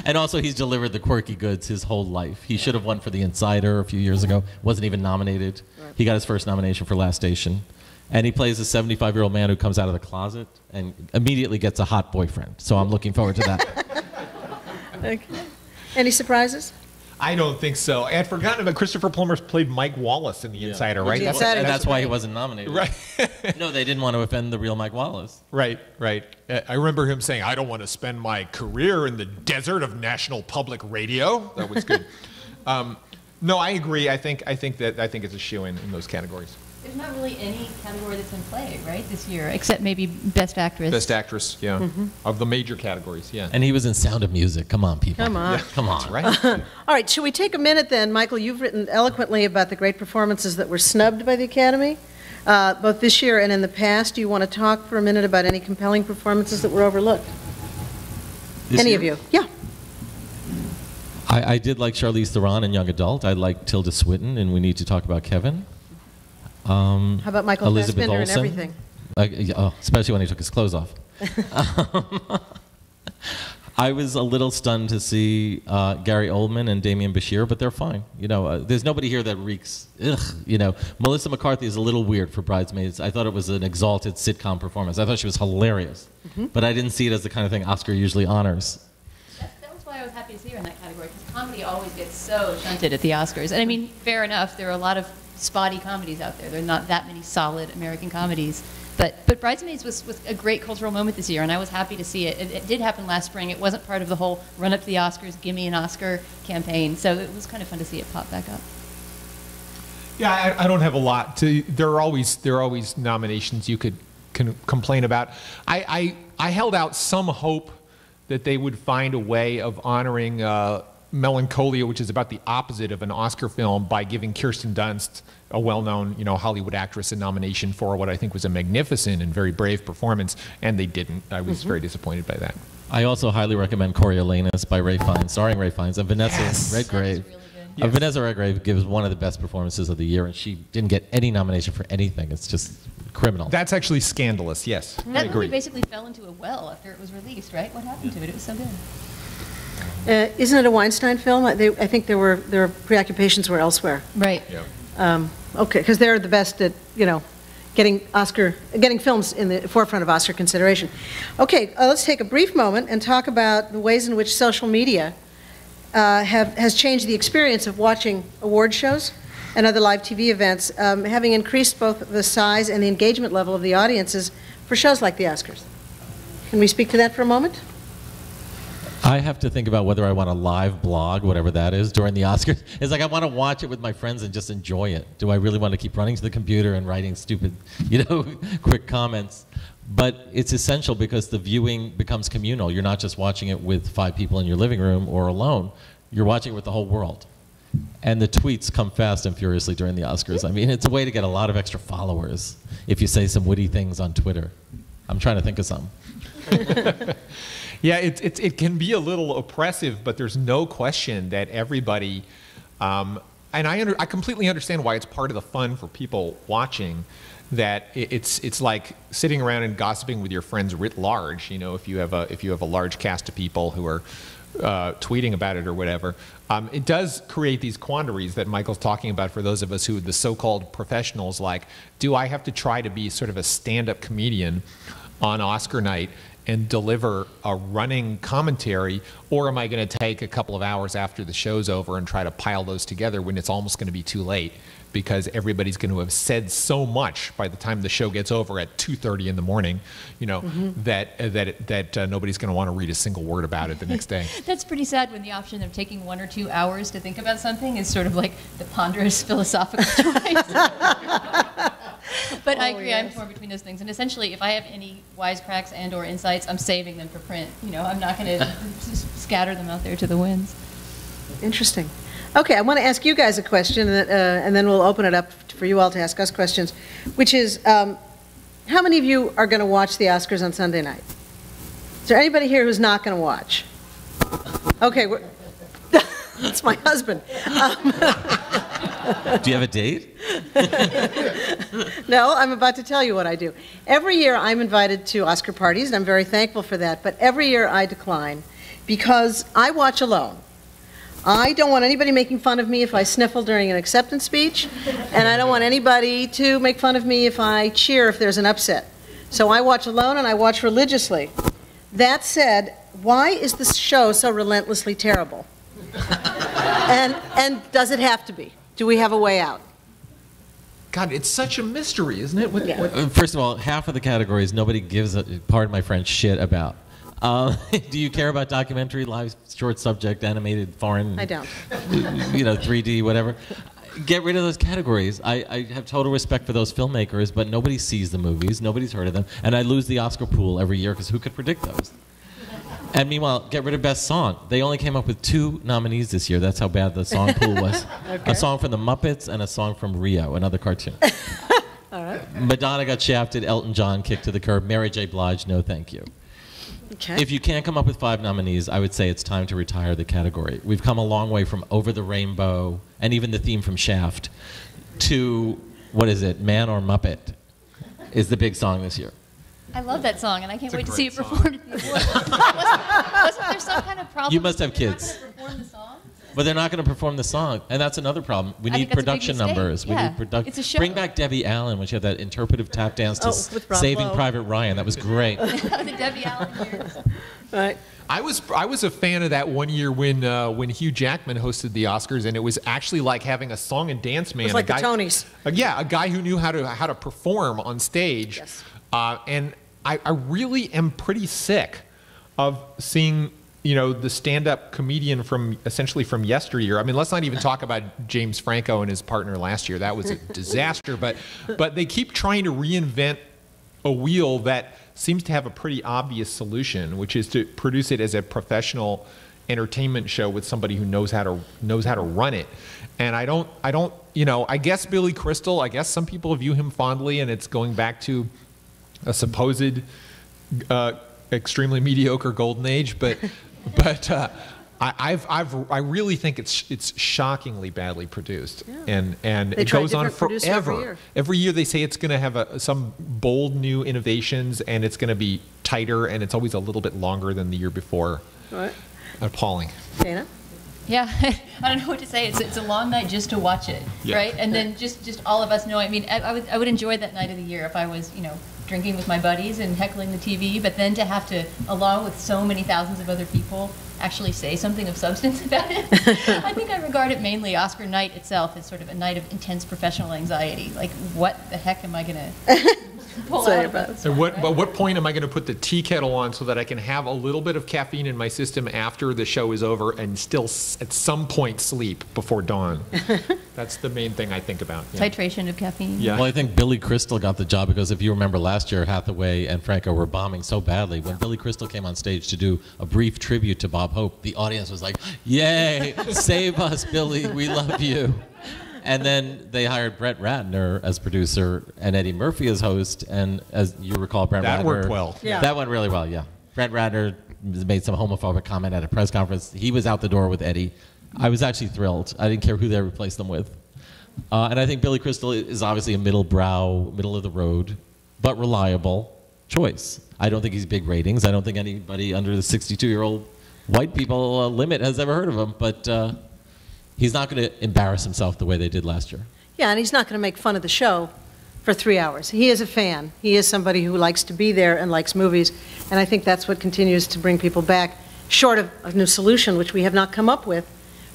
And also, he's delivered the quirky goods his whole life. He should have won for The Insider a few years ago. Wasn't even nominated. Right. He got his first nomination for Last Station. And he plays a 75-year-old man who comes out of the closet and immediately gets a hot boyfriend. So I'm looking forward to that. Okay. Any surprises? I don't think so. I had forgotten about Christopher Plummer played Mike Wallace in The Insider, right? The Insider. And that's why he wasn't nominated. Right. No, they didn't want to offend the real Mike Wallace. Right. I remember him saying, "I don't want to spend my career in the desert of national public radio." That was good. No, I agree. I think it's a shoo-in in those categories. There's not really any category that's in play, right, this year, except maybe Best Actress. Best Actress, yeah. Of the major categories, yeah. And he was in Sound of Music. Come on, people. Come on. Yeah, Come on. that's right. All right, should we take a minute then? Michael, you've written eloquently about the great performances that were snubbed by the Academy, both this year and in the past. Do you want to talk for a minute about any compelling performances that were overlooked? Any of you? Yeah. I did like Charlize Theron in Young Adult. I like Tilda Swinton, and We Need to Talk About Kevin. How about Michael Elizabeth Fassbender and Olsen. everything? Especially when he took his clothes off. I was a little stunned to see Gary Oldman and Damian Bashir, but they're fine. There's nobody here that reeks. Melissa McCarthy is a little weird for Bridesmaids. I thought it was an exalted sitcom performance. I thought she was hilarious, but I didn't see it as the kind of thing Oscar usually honors. That was why I was happy to see her in that category, because comedy always gets so shunted at the Oscars. And I mean, fair enough, there are a lot of spotty comedies out there. There are not that many solid American comedies. But Bridesmaids was a great cultural moment this year, and I was happy to see it. It did happen last spring. It wasn't part of the whole run up to the Oscars, give me an Oscar campaign. So it was kind of fun to see it pop back up. Yeah, I don't have a lot to. There are always nominations you can complain about. I held out some hope that they would find a way of honoring Melancholia, which is about the opposite of an Oscar film, by giving Kirsten Dunst, a well-known Hollywood actress, a nomination for what I think was a magnificent and very brave performance, and they didn't. I was very disappointed by that. I also highly recommend Coriolanus by Ray Fiennes, starring Ray Fiennes, and Vanessa Redgrave. Really good. Vanessa Redgrave gives one of the best performances of the year, and she didn't get any nomination for anything. It's just criminal. That's actually scandalous, yes. I That agree. movie basically fell into a well after it was released, right? What happened to it? It was so good. Isn't it a Weinstein film? I think their preoccupations were elsewhere. Right. Yeah. Okay, because they're the best at getting films in the forefront of Oscar consideration. Okay, let's take a brief moment and talk about the ways in which social media has changed the experience of watching award shows and other live TV events, having increased both the size and the engagement level of the audiences for shows like the Oscars. Can we speak to that for a moment? I have to think about whether I want a live blog, whatever that is, during the Oscars. It's like I want to watch it with my friends and just enjoy it. Do I really want to keep running to the computer and writing stupid, quick comments? But it's essential because the viewing becomes communal. You're not just watching it with 5 people in your living room or alone. You're watching it with the whole world. And the tweets come fast and furiously during the Oscars. I mean, it's a way to get a lot of extra followers if you say some witty things on Twitter. I'm trying to think of some. Yeah, it can be a little oppressive, but there's no question that everybody, and I completely understand why it's part of the fun for people watching, that it's like sitting around and gossiping with your friends writ large. If you have a large cast of people who are tweeting about it or whatever, it does create these quandaries that Michael's talking about for those of us who are the so-called professionals. Like, do I have to try to be sort of a stand-up comedian on Oscar night and deliver a running commentary, or am I going to take a couple of hours after the show's over and try to pile those together when it's almost going to be too late because everybody's going to have said so much by the time the show gets over at 2:30 in the morning, that nobody's going to want to read a single word about it the next day. That's pretty sad when the option of taking 1 or 2 hours to think about something is sort of like the ponderous philosophical choice. But I agree, I'm torn between those things. And essentially, if I have any wisecracks and or insights, I'm saving them for print. I'm not going to scatter them out there to the winds. Interesting. Okay, I want to ask you guys a question, and then we'll open it up for you all to ask us questions, which is, how many of you are going to watch the Oscars on Sunday night? Is there anybody here who's not going to watch? Okay, that's my husband. Do you have a date? No, I'm about to tell you what I do. Every year I'm invited to Oscar parties, and I'm very thankful for that, but every year I decline because I watch alone. I don't want anybody making fun of me if I sniffle during an acceptance speech, and I don't want anybody to make fun of me if I cheer if there's an upset. So I watch alone, and I watch religiously. That said, why is this show so relentlessly terrible? And does it have to be? Do we have a way out? God, it's such a mystery, isn't it? First of all, half of the categories nobody gives a, pardon my French, shit about. Do you care about documentary, live, short subject, animated, foreign? I don't. 3D, whatever. Get rid of those categories. I have total respect for those filmmakers, but nobody sees the movies, nobody's heard of them, and I lose the Oscar pool every year because who could predict those? And meanwhile, get rid of Best Song. They only came up with 2 nominees this year. That's how bad the song pool was. Okay. A song from the Muppets and a song from Rio, another cartoon. All right. Madonna got shafted. Elton John kicked to the curb. Mary J. Blige, no thank you. Okay. If you can't come up with 5 nominees, I would say it's time to retire the category. We've come a long way from Over the Rainbow and even the theme from Shaft to, what is it, Man or Muppet is the big song this year. I love that song, and I can't wait to see it performed at the awards. Wasn't there some kind of problem? You must have They're not kids. gonna perform the song? But they're not going to perform the song, and that's another problem. We I need think that's a big production mistake. numbers. Yeah. We need production. It's a show. Bring back Debbie Allen when she had that interpretive tap dance to with Rob Saving Lowe. Private Ryan. That was great. The Debbie Allen years. Right. I was a fan of that one year when Hugh Jackman hosted the Oscars, and it was actually like having a song and dance man. It's like a guy, the Tonys. Yeah, a guy who knew how to perform on stage. Yes. And I really am pretty sick of seeing the stand-up comedian essentially from yesteryear. I mean, let's not even talk about James Franco and his partner last year. That was a disaster. But they keep trying to reinvent a wheel that seems to have a pretty obvious solution, which is to produce it as a professional entertainment show with somebody who knows how to run it. And I guess Billy Crystal, I guess some people view him fondly, and it's going back to a supposed extremely mediocre golden age, but I really think it's shockingly badly produced, and They it try goes on different producer every forever. year. Every year they say it's going to have some bold new innovations, and it's going to be tighter, and it's always a little bit longer than the year before. Right. Appalling. Dana? Yeah, I don't know what to say. It's a long night just to watch it, Yeah. right? And then just all of us know. I mean, I would enjoy that night of the year if I was, drinking with my buddies and heckling the TV. But then to have to, along with so many thousands of other people, actually say something of substance about it. I think I regard it mainly, Oscar night itself, as sort of a night of intense professional anxiety. Like, what the heck am I going to pull Say out of about this? And at what point am I going to put the tea kettle on so that I can have a little bit of caffeine in my system after the show is over and still at some point sleep before dawn? That's the main thing I think about. Yeah. Titration of caffeine. Yeah. Well, I think Billy Crystal got the job because if you remember last year, Hathaway and Franco were bombing so badly. When Billy Crystal came on stage to do a brief tribute to Bob Hope, the audience was like, "Yay, save us, Billy, we love you." And then they hired Brett Ratner as producer and Eddie Murphy as host. And as you recall, Brett Ratner... That worked well. Yeah. That went really well, yeah. Brett Ratner made some homophobic comment at a press conference. He was out the door with Eddie. I was actually thrilled. I didn't care who they replaced them with. And I think Billy Crystal is obviously a middle of the road, but reliable choice. I don't think he's big ratings. I don't think anybody under the 62-year-old white people limit has ever heard of him. But he's not going to embarrass himself the way they did last year. Yeah, and he's not going to make fun of the show for 3 hours. He is a fan. He is somebody who likes to be there and likes movies, and I think that's what continues to bring people back, short of a new solution, which we have not come up with,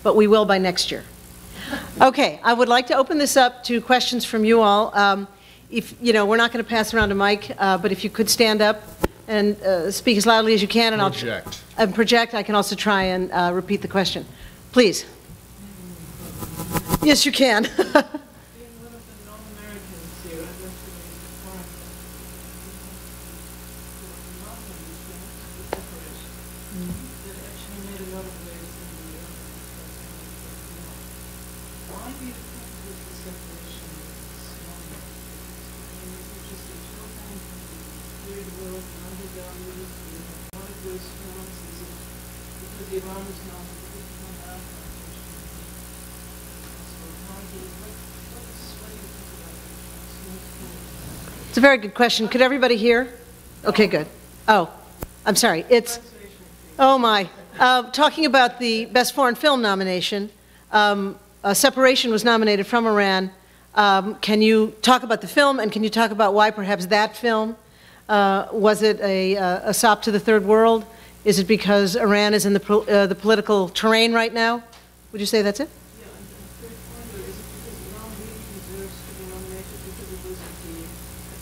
but we will by next year. Okay, I would like to open this up to questions from you all. If we're not going to pass around a mic, but if you could stand up and speak as loudly as you can, and I'll project. I can also try and repeat the question. Please. Yes, you can. It's a very good question. Could everybody hear? Okay, good. Oh, I'm sorry. Oh my. Talking about the Best Foreign Film nomination, Separation was nominated from Iran. Can you talk about the film, and can you talk about why perhaps that film? Was it a sop to the third world? Is it because Iran is in the political terrain right now? Would you say that's it? Yeah, and the third point, though, is because Iran really deserves to be nominated because it was at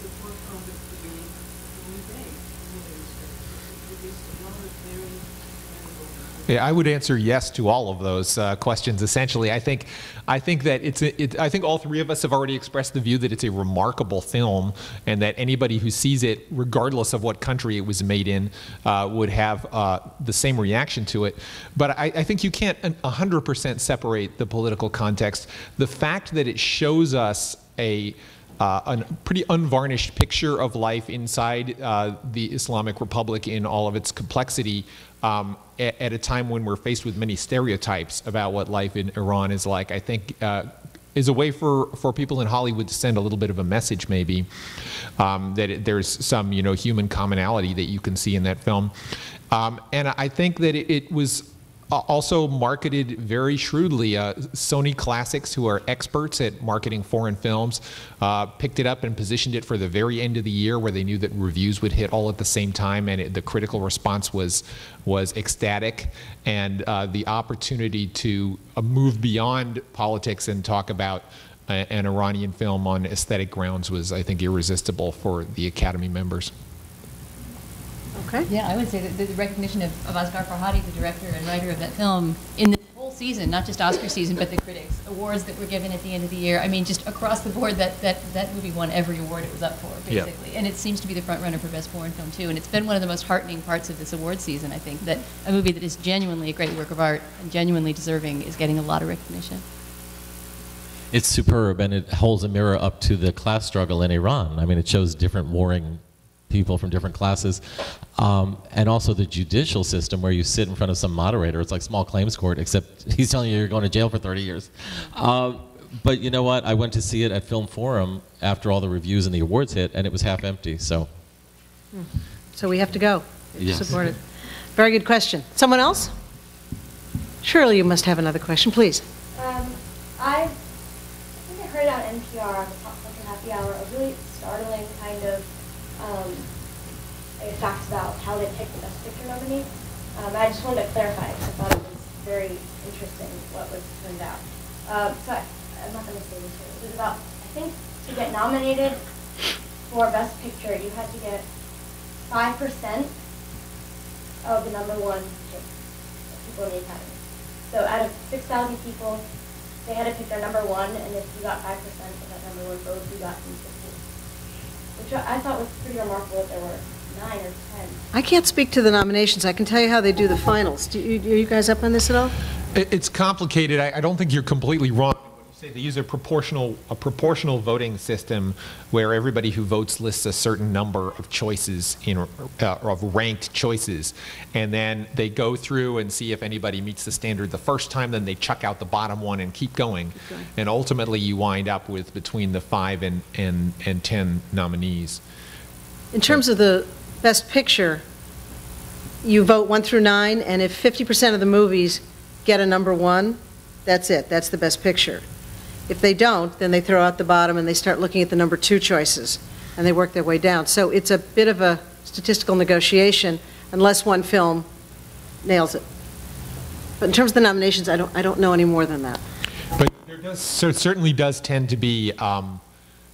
the forefront of the debate in many respects. It released a lot of very commendable. Yeah, I would answer yes to all of those questions. Essentially, I think that I think all three of us have already expressed the view that it's a remarkable film, and that anybody who sees it, regardless of what country it was made in, would have the same reaction to it. But I think you can't 100% separate the political context. The fact that it shows us a pretty unvarnished picture of life inside the Islamic Republic in all of its complexity at a time when we're faced with many stereotypes about what life in Iran is like, I think is a way for people in Hollywood to send a little bit of a message, maybe, that there's some human commonality that you can see in that film. And I think that it was also marketed very shrewdly. Sony Classics, who are experts at marketing foreign films, picked it up and positioned it for the very end of the year, where they knew that reviews would hit all at the same time, and the critical response was ecstatic. And the opportunity to move beyond politics and talk about an Iranian film on aesthetic grounds was, I think, irresistible for the Academy members. Okay. Yeah, I would say that the recognition of Asghar Farhadi, the director and writer of that film, in the whole season, not just Oscar season, but the critics, awards that were given at the end of the year. I mean, just across the board, that movie won every award it was up for, basically. Yep. And it seems to be the front runner for Best Foreign Film, too. And it's been one of the most heartening parts of this award season, I think, that a movie that is genuinely a great work of art and genuinely deserving is getting a lot of recognition. It's superb, and it holds a mirror up to the class struggle in Iran. I mean, it shows different warring people from different classes, and also the judicial system where you sit in front of some moderator. It's like small claims court, except he's telling you you're going to jail for 30 years. But you know what? I went to see it at Film Forum after all the reviews and the awards hit, and it was half empty. So we have to go. Yes. Support it. Very good question. Someone else? Surely you must have another question, please. I think I heard on NPR on the Pop Culture Happy Hour a really startling kind of facts about how they picked the Best Picture nominee. I just wanted to clarify because I thought it was very interesting what was turned out. So I'm not going to say this here. It was about, I think, to get nominated for Best Picture, you had to get 5% of the #1 pick of people in the Academy. So out of 6,000 people, they had to pick their #1, and if you got 5% of that #1 vote, you got some 15. Which I thought was pretty remarkable that there were 9 or 10. I can't speak to the nominations. I can tell you how they do the finals. Are you guys up on this at all? It's complicated. I don't think you're completely wrong when you say they use a proportional voting system where everybody who votes lists a certain number of choices of ranked choices, and then they go through and see if anybody meets the standard the first time. Then they chuck out the bottom one and keep going. And ultimately you wind up with between the 5 and 10 nominees. In terms of the Best Picture, you vote 1 through 9, and if 50% of the movies get a #1, that's it. That's the Best Picture. If they don't, then they throw out the bottom and they start looking at the #2 choices, and they work their way down. So it's a bit of a statistical negotiation unless one film nails it. But in terms of the nominations, I don't know any more than that. But there certainly does tend to be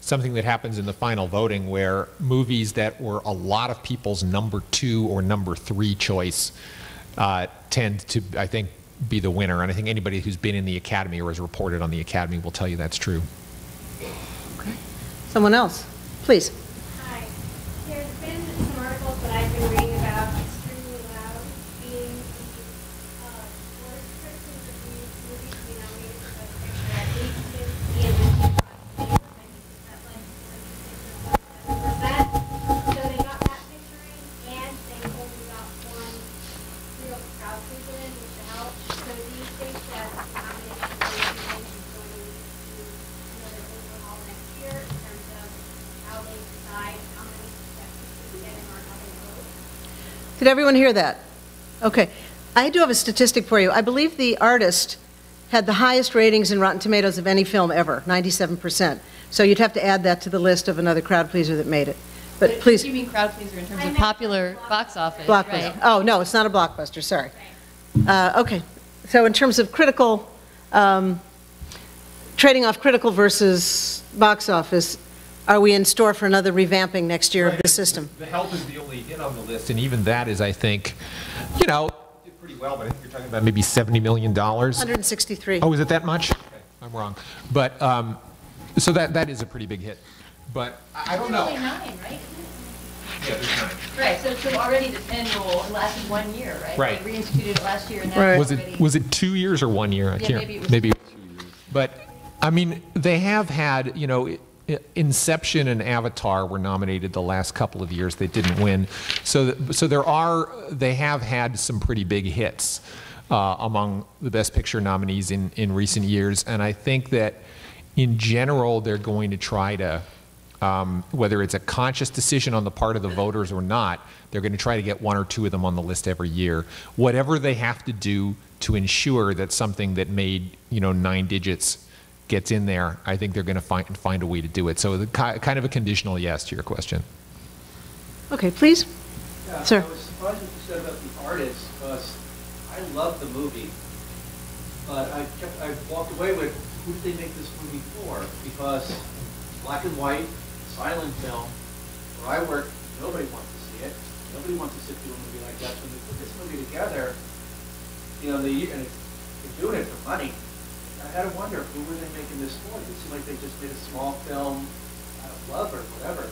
something that happens in the final voting where movies that were a lot of people's #2 or #3 choice tend to, I think, be the winner. And I think anybody who's been in the Academy or has reported on the Academy will tell you that's true. Okay. Someone else, please. Hi. There's been some articles that I've been reading about extremely loud being worst critics reviews movies to be nominated for Best Picture, at least since the end of 2000. So they got that picture in, and they only got one real crowd pleaser in, which helped. So do you think that the nomination for the is going to lead to another overhaul next year in terms of how they decide how many Best Pictures to get in or how they vote? Did everyone hear that? Okay. I do have a statistic for you. I believe The Artist had the highest ratings in Rotten Tomatoes of any film ever, 97%. So you'd have to add that to the list of another crowd pleaser that made it. But please. You mean crowd pleaser in terms of popular box office, Blockbuster. right? Oh, no, it's not a blockbuster, sorry. Okay. So in terms of critical Trading off critical versus box office, are we in store for another revamping next year of the system? The Help is the only hit on the list, and even that is, I think, you know, did pretty well, but I think you're talking about maybe $70 million. 163. Oh, is it that much? Okay, I'm wrong. But, so that is a pretty big hit. But I don't know. Only 9, right? Yeah, there's 9. Right, so already the 10 rule lasted 1 year, right? Right. They reinstituted it last year, and now Right. it's Was it 2 years or 1 year? I Yeah, can't. maybe it was maybe 2 years. But I mean, they have had, you know, Inception and Avatar were nominated the last couple of years. They didn't win. So they have had some pretty big hits among the Best Picture nominees in recent years. And I think that in general, they're going to try to, whether it's a conscious decision on the part of the voters or not, they're going to try to get 1 or 2 of them on the list every year. Whatever they have to do to ensure that something that made, you know, 9 digits gets in there, I think they're going to find a way to do it. So kind of a conditional yes to your question. Okay, please. Yeah, Sir. I was surprised what you said about the artists, because I love the movie, but I walked away with, who did they make this movie for? Because black and white, silent film, where I work, nobody wants to see it. Nobody wants to sit through a movie like that. So when they put this movie together, you know, they're doing it for money. I had to wonder, who were they making this for? It seemed like they just did a small film out of love or whatever.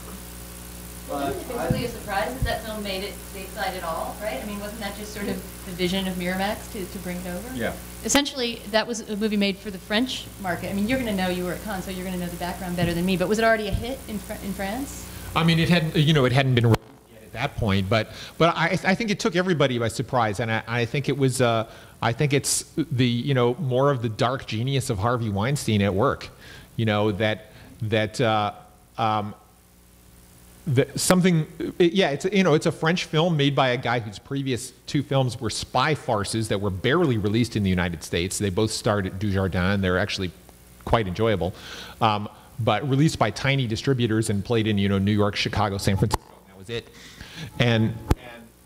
But Isn't it basically a surprise that film made it stateside at all, right? I mean, wasn't that just sort of the vision of Miramax to bring it over? Yeah. Essentially, that was a movie made for the French market. I mean, you're going to know, you were at Cannes, so you're going to know the background better than me. But was it already a hit in France? I mean, it hadn't, you know, it hadn't been released yet at that point, but I think it took everybody by surprise, and I think it was, I think it's the, you know, more of the dark genius of Harvey Weinstein at work, you know, something, yeah, it's, you know, it's a French film made by a guy whose previous 2 films were spy farces that were barely released in the United States. They both starred at Dujardin. They're actually quite enjoyable, but released by tiny distributors and played in, you know, New York, Chicago, San Francisco, and that was it. And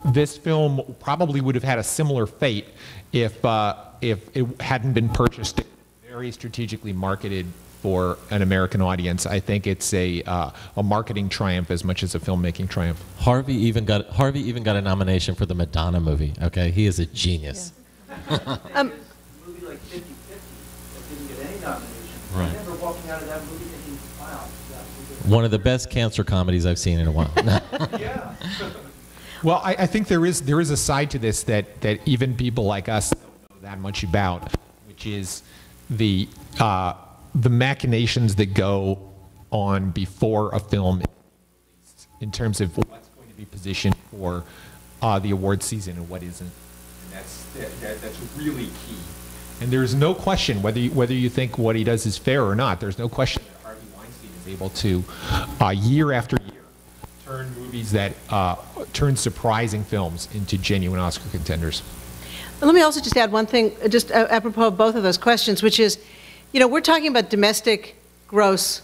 this film probably would have had a similar fate if it hadn't been purchased, very strategically marketed for an American audience. I think it's a marketing triumph as much as a filmmaking triumph. Harvey even got a nomination for the Madonna movie. Okay, he is a genius. a movie like 50-50 that didn't get any nomination. Right. I remember walking out of that movie thinking, wow, that was a One of the best cancer comedies I've seen in a while. yeah. Well, I think there is a side to this that even people like us don't know that much about, which is the machinations that go on before a film is released in terms of what's going to be positioned for the award season and what isn't. And that's really key. And there's no question whether you think what he does is fair or not. There's no question that Harvey Weinstein is able to year after year turn movies that turn surprising films into genuine Oscar contenders. Let me also just add one thing, just apropos of both of those questions, which is, you know, we're talking about domestic gross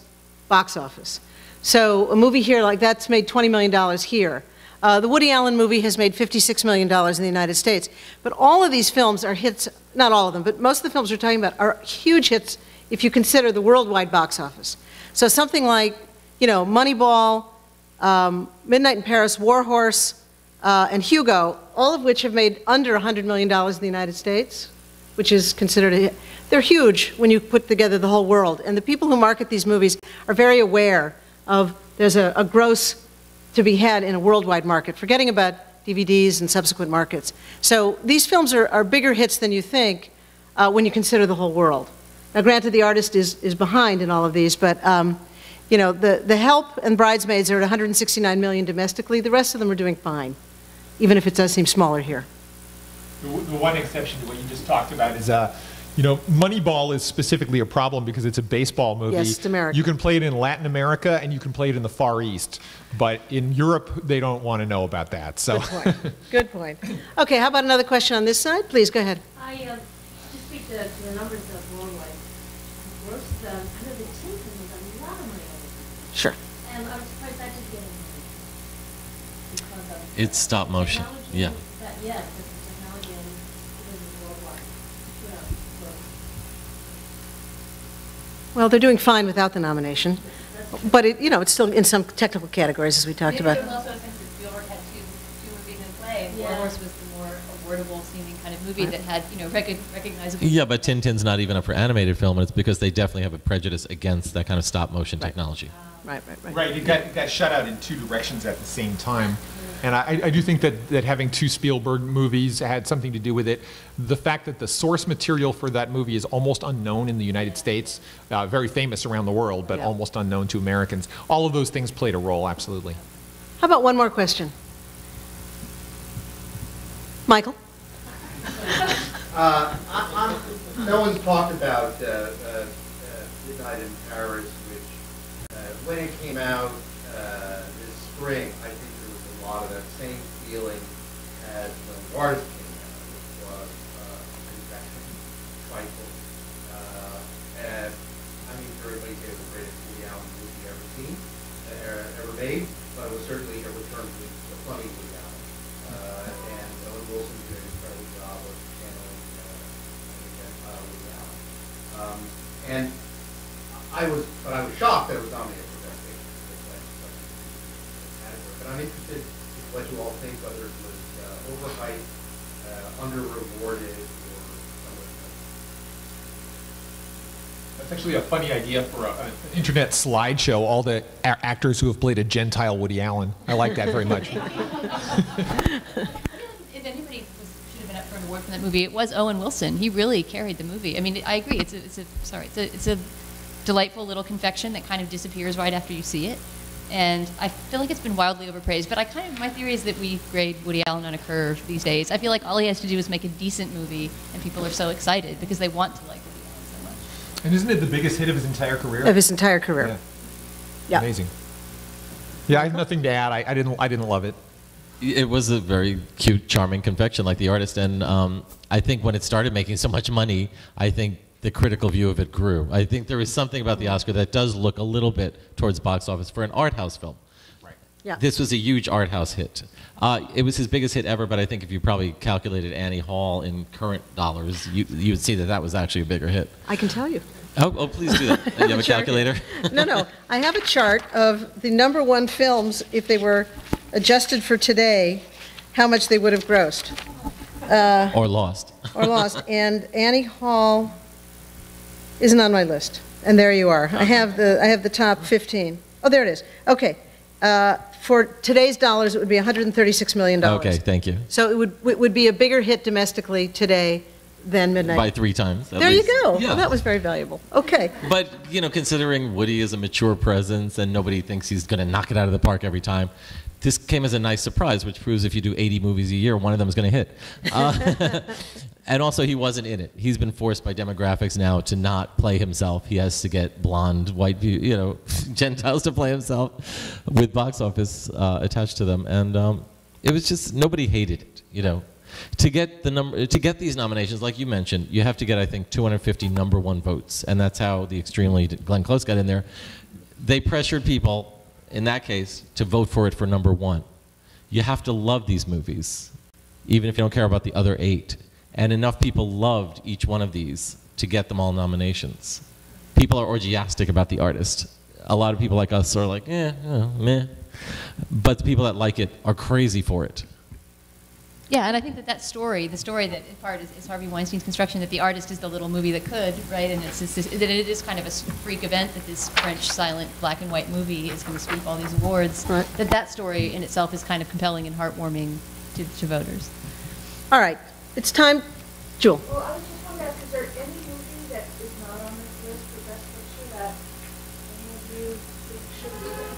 box office. So a movie here like that's made $20 million here. The Woody Allen movie has made $56 million in the United States. But all of these films are hits, not all of them, but most of the films we're talking about are huge hits if you consider the worldwide box office. So something like, you know, Moneyball, Midnight in Paris, War Horse, and Hugo, all of which have made under $100 million in the United States, which is considered a hit. They're huge when you put together the whole world. And the people who market these movies are very aware of there's a gross to be had in a worldwide market, forgetting about DVDs and subsequent markets. So these films are bigger hits than you think when you consider the whole world. Now, granted, the artist is behind in all of these, but you know, the Help and Bridesmaids are at 169 million domestically. The rest of them are doing fine, even if it does seem smaller here. The one exception to what you just talked about is, you know, Moneyball is specifically a problem because it's a baseball movie. Yes, it's America. You can play it in Latin America and you can play it in the Far East, but in Europe they don't want to know about that. So. Good point. Good point. Okay, how about another question on this side? Please go ahead. I just speak to the numbers of worldwide gross. I know the tin film was a lot of money over. Sure. And I was surprised that didn't get any money. Because of It's stop motion. technology. Yeah. Yeah, because of technology and because of worldwide. Yeah, so. Well, they're doing fine without the nomination, but it, it's still in some technical categories, as we talked Maybe about. there was also a sense that Spielberg had two movies in play. And War Horse was the more awardable seeming kind of movie that had, recognizable. Yeah, but Tintin's not even up for animated film, and it's because they definitely have a prejudice against that kind of stop motion technology. Right. Right, it got shut out in two directions at the same time. And I do think that having two Spielberg movies had something to do with it. The fact that the source material for that movie is almost unknown in the United States, very famous around the world, but almost unknown to Americans. All of those things played a role, absolutely. How about one more question? Michael? No one's talked about Midnight in Paris, which when it came out this spring, I think there was a lot of that same feeling as when The Artist came out, which was confection, trifle. And I mean, everybody gave the greatest Woody Allen movie ever seen, ever made, but it was certainly a return to the funny Woody Allen. And Owen Wilson did an incredible job of channeling Woody Allen. And I was shocked that it was nominated for Best Picture. But I'm interested in what you all think, whether it was overhyped, under-rewarded, or something. That's actually a funny idea for an internet slideshow, all the actors who have played a Gentile Woody Allen. I like that very much. If anybody should have been up for an award for that movie, it was Owen Wilson. He really carried the movie. I mean, I agree. It's a delightful little confection that kind of disappears right after you see it. And I feel like it's been wildly overpraised, but my theory is that we grade Woody Allen on a curve these days. I feel like all he has to do is make a decent movie, and people are so excited because they want to like Woody Allen so much. And isn't it the biggest hit of his entire career? Of his entire career. Yeah. Amazing. Yeah, I have nothing to add. I didn't love it. It was a very cute, charming confection, like The Artist, and I think when it started making so much money, I think the critical view of it grew. I think there is something about the Oscar that does look a little bit towards box office for an art house film. Right. Yeah. This was a huge art house hit. It was his biggest hit ever, but I think if you probably calculated Annie Hall in current dollars, you would see that was actually a bigger hit. I can tell you. Oh, please do that. You have a calculator? No. I have a chart of the number one films, if they were adjusted for today, how much they would have grossed. Or lost. Or lost. And Annie Hall isn't on my list. And there you are. I have the top 15. Oh, there it is. Okay. For today's dollars, it would be $136 million. Okay, thank you. So it would be a bigger hit domestically today than Midnight. By 3 times. There you go. Yeah. Well, that was very valuable. Okay. But, considering Woody is a mature presence and nobody thinks he's going to knock it out of the park every time, this came as a nice surprise, which proves if you do 80 movies a year, one of them is going to hit. And also, he wasn't in it. He's been forced by demographics now to not play himself. He has to get blonde, white, Gentiles to play himself with box office attached to them. And it was just, nobody hated it, To get these nominations, like you mentioned, you have to get, I think, 250 number one votes. And that's how the extremely Glenn Close got in there. They pressured people, in that case, to vote for it for number one. You have to love these movies, even if you don't care about the other 8. And enough people loved each one of these to get them all nominations. People are orgiastic about The Artist. A lot of people like us are like, meh. But the people that like it are crazy for it. Yeah, and I think that story, the story that in part is Harvey Weinstein's construction, that The Artist is the little movie that could, right? And that it is kind of a freak event that this French silent black and white movie is going to sweep all these awards. Right. That story in itself is kind of compelling and heartwarming to voters. All right. It's time. Jewel. Well, I was just wondering, is there any movie that is not on this list for Best Picture that any of you think should be there?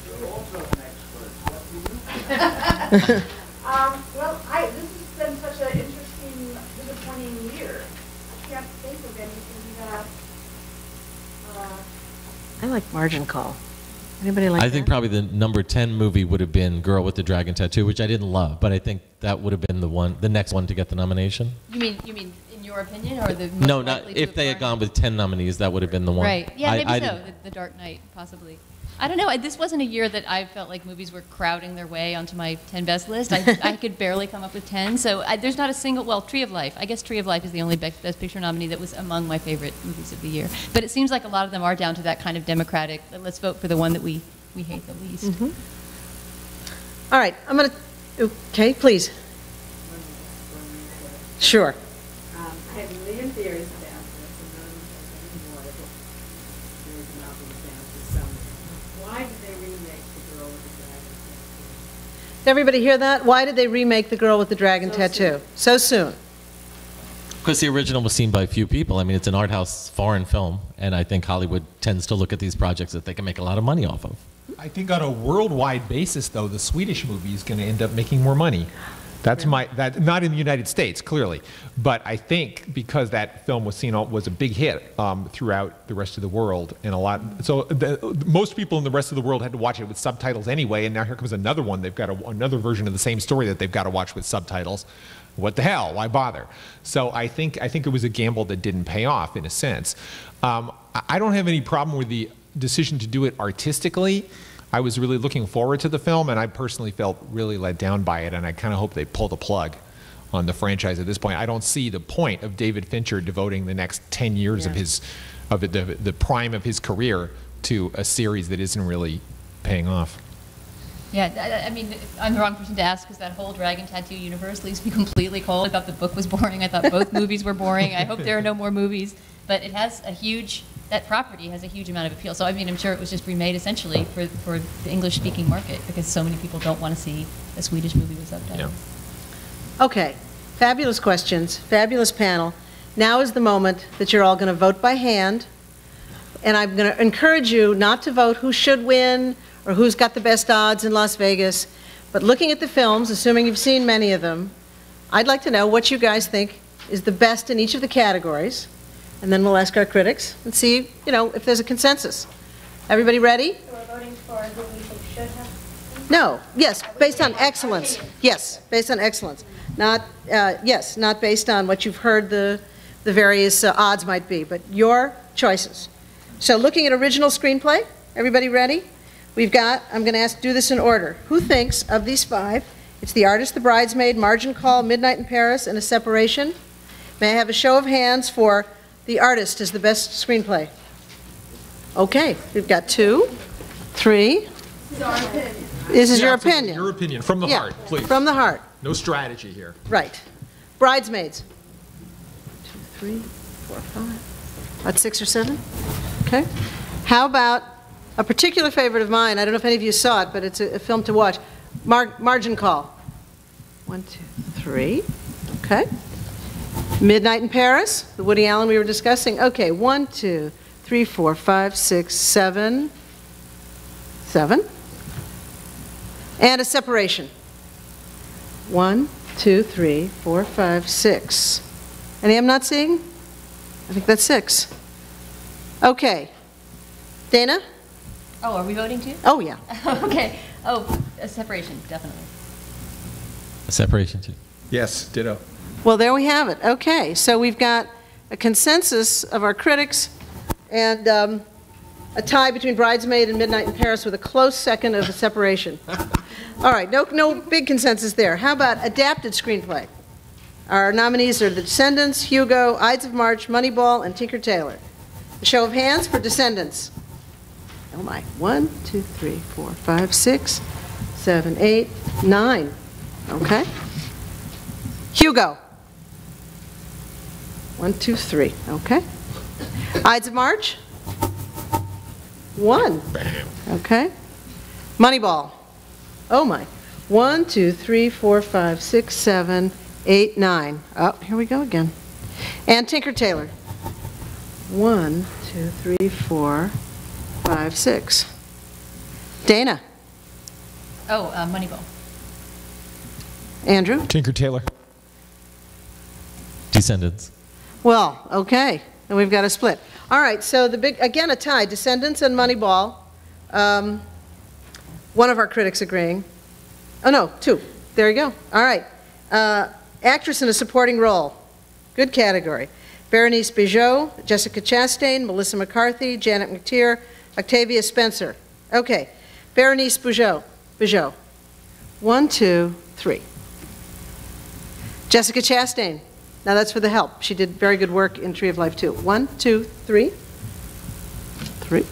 You're also an expert. What do you Well, this has been such an interesting, disappointing year. I can't think of anything that. I like Margin Call. Anybody like that? I think probably the number 10 movie would have been Girl with the Dragon Tattoo, which I didn't love, but I think that would have been the next one to get the nomination. You mean in your opinion, or the most No, not if they had gone with 10 nominees, that would have been the one. Right. Yeah, maybe so. The Dark Knight, possibly. I don't know. This wasn't a year that I felt like movies were crowding their way onto my 10 best list. I could barely come up with 10. So there's not a single, well, Tree of Life. I guess Tree of Life is the only Best Picture nominee that was among my favorite movies of the year. But it seems like a lot of them are down to that kind of democratic, let's vote for the one that we hate the least. All right, I'm going to, okay, please. Sure. I have a million theories about this, and none of them has any more. There's nothing down to somewhere. Why did they remake The Girl with the Dragon Tattoo? Did everybody hear that? Why did they remake The Girl with the Dragon Tattoo? So soon. Because the original was seen by few people. I mean, it's an art house foreign film, and I think Hollywood tends to look at these projects that they can make a lot of money off of. I think on a worldwide basis, though, the Swedish movie is going to end up making more money. That's not in the United States, clearly, but I think because that film was seen was a big hit throughout the rest of the world, and most people in the rest of the world had to watch it with subtitles anyway, and now here comes another one. They've got another version of the same story that they've got to watch with subtitles. What the hell? Why bother? So I think it was a gamble that didn't pay off in a sense. I don't have any problem with the decision to do it artistically. I was really looking forward to the film, and I personally felt really let down by it, and I kind of hope they pull the plug on the franchise at this point. I don't see the point of David Fincher devoting the next 10 years of the prime of his career to a series that isn't really paying off. Yeah, I mean, I'm the wrong person to ask because that whole Dragon Tattoo universe leaves me completely cold. I thought the book was boring. I thought both movies were boring. I hope there are no more movies. But it has that property has a huge amount of appeal. So, I mean, I'm sure it was just remade essentially for the English-speaking market because so many people don't want to see a Swedish movie with subtitles. Yeah. Okay, fabulous questions, fabulous panel. Now is the moment that you're all going to vote by hand. And I'm going to encourage you not to vote who should win or who's got the best odds in Las Vegas. But looking at the films, assuming you've seen many of them, I'd like to know what you guys think is the best in each of the categories. And then we'll ask our critics and see, if there's a consensus. Everybody ready? So we're voting for who we think should have? No. Yes, based on excellence. Yes, based on excellence. Not, not based on what you've heard the various odds might be, but your choices. So looking at original screenplay, everybody ready? I'm going to do this in order. Who thinks of these five? It's The Artist, The Bridesmaid, Margin Call, Midnight in Paris, and A Separation. May I have a show of hands for The Artist as the best screenplay? Okay, we've got 2, 3. This is your opinion. Your opinion, from the heart, please. From the heart. No strategy here. Right. Bridesmaids. 2, 3, 4, 5. About 6 or 7? Okay. How about a particular favorite of mine? I don't know if any of you saw it, but it's a film to watch. Margin Call. 1, 2, 3. Okay. Midnight in Paris, the Woody Allen we were discussing. Okay, 1, 2, 3, 4, 5, 6, 7. 7. And A Separation. 1, 2, 3, 4, 5, 6. Any I'm not seeing? I think that's 6. Okay. Dana? Oh, are we voting too? Oh, yeah. Okay. Oh, A Separation, definitely. A Separation too. Yes, ditto. Well, there we have it. Okay, so we've got a consensus of our critics and a tie between Bridesmaid and Midnight in Paris with a close second of A Separation. All right, no big consensus there. How about adapted screenplay? Our nominees are The Descendants, Hugo, Ides of March, Moneyball, and Tinker Tailor. A show of hands for Descendants. Oh my, 1, 2, 3, 4, 5, 6, 7, 8, 9. Okay. Hugo. 1, 2, 3. Okay. Ides of March. 1. Okay. Moneyball. Oh my. 1, 2, 3, 4, 5, 6, 7, 8, 9. Oh, here we go again. And Tinker Tailor. 1, 2, 3, 4, 5, 6. Dana. Oh, Moneyball. Andrew. Tinker Tailor. Descendants. Well, okay. And we've got a split. All right, so again, a tie. Descendants and Moneyball. One of our critics agreeing. Oh, no, 2. There you go. All right. Actress in a supporting role. Good category. Berenice Bejo, Jessica Chastain, Melissa McCarthy, Janet McTeer, Octavia Spencer. Okay. Berenice Bugeaud. 1, 2, 3. Jessica Chastain. Now that's for The Help. She did very good work in Tree of Life too. 1, 2, 3. 3.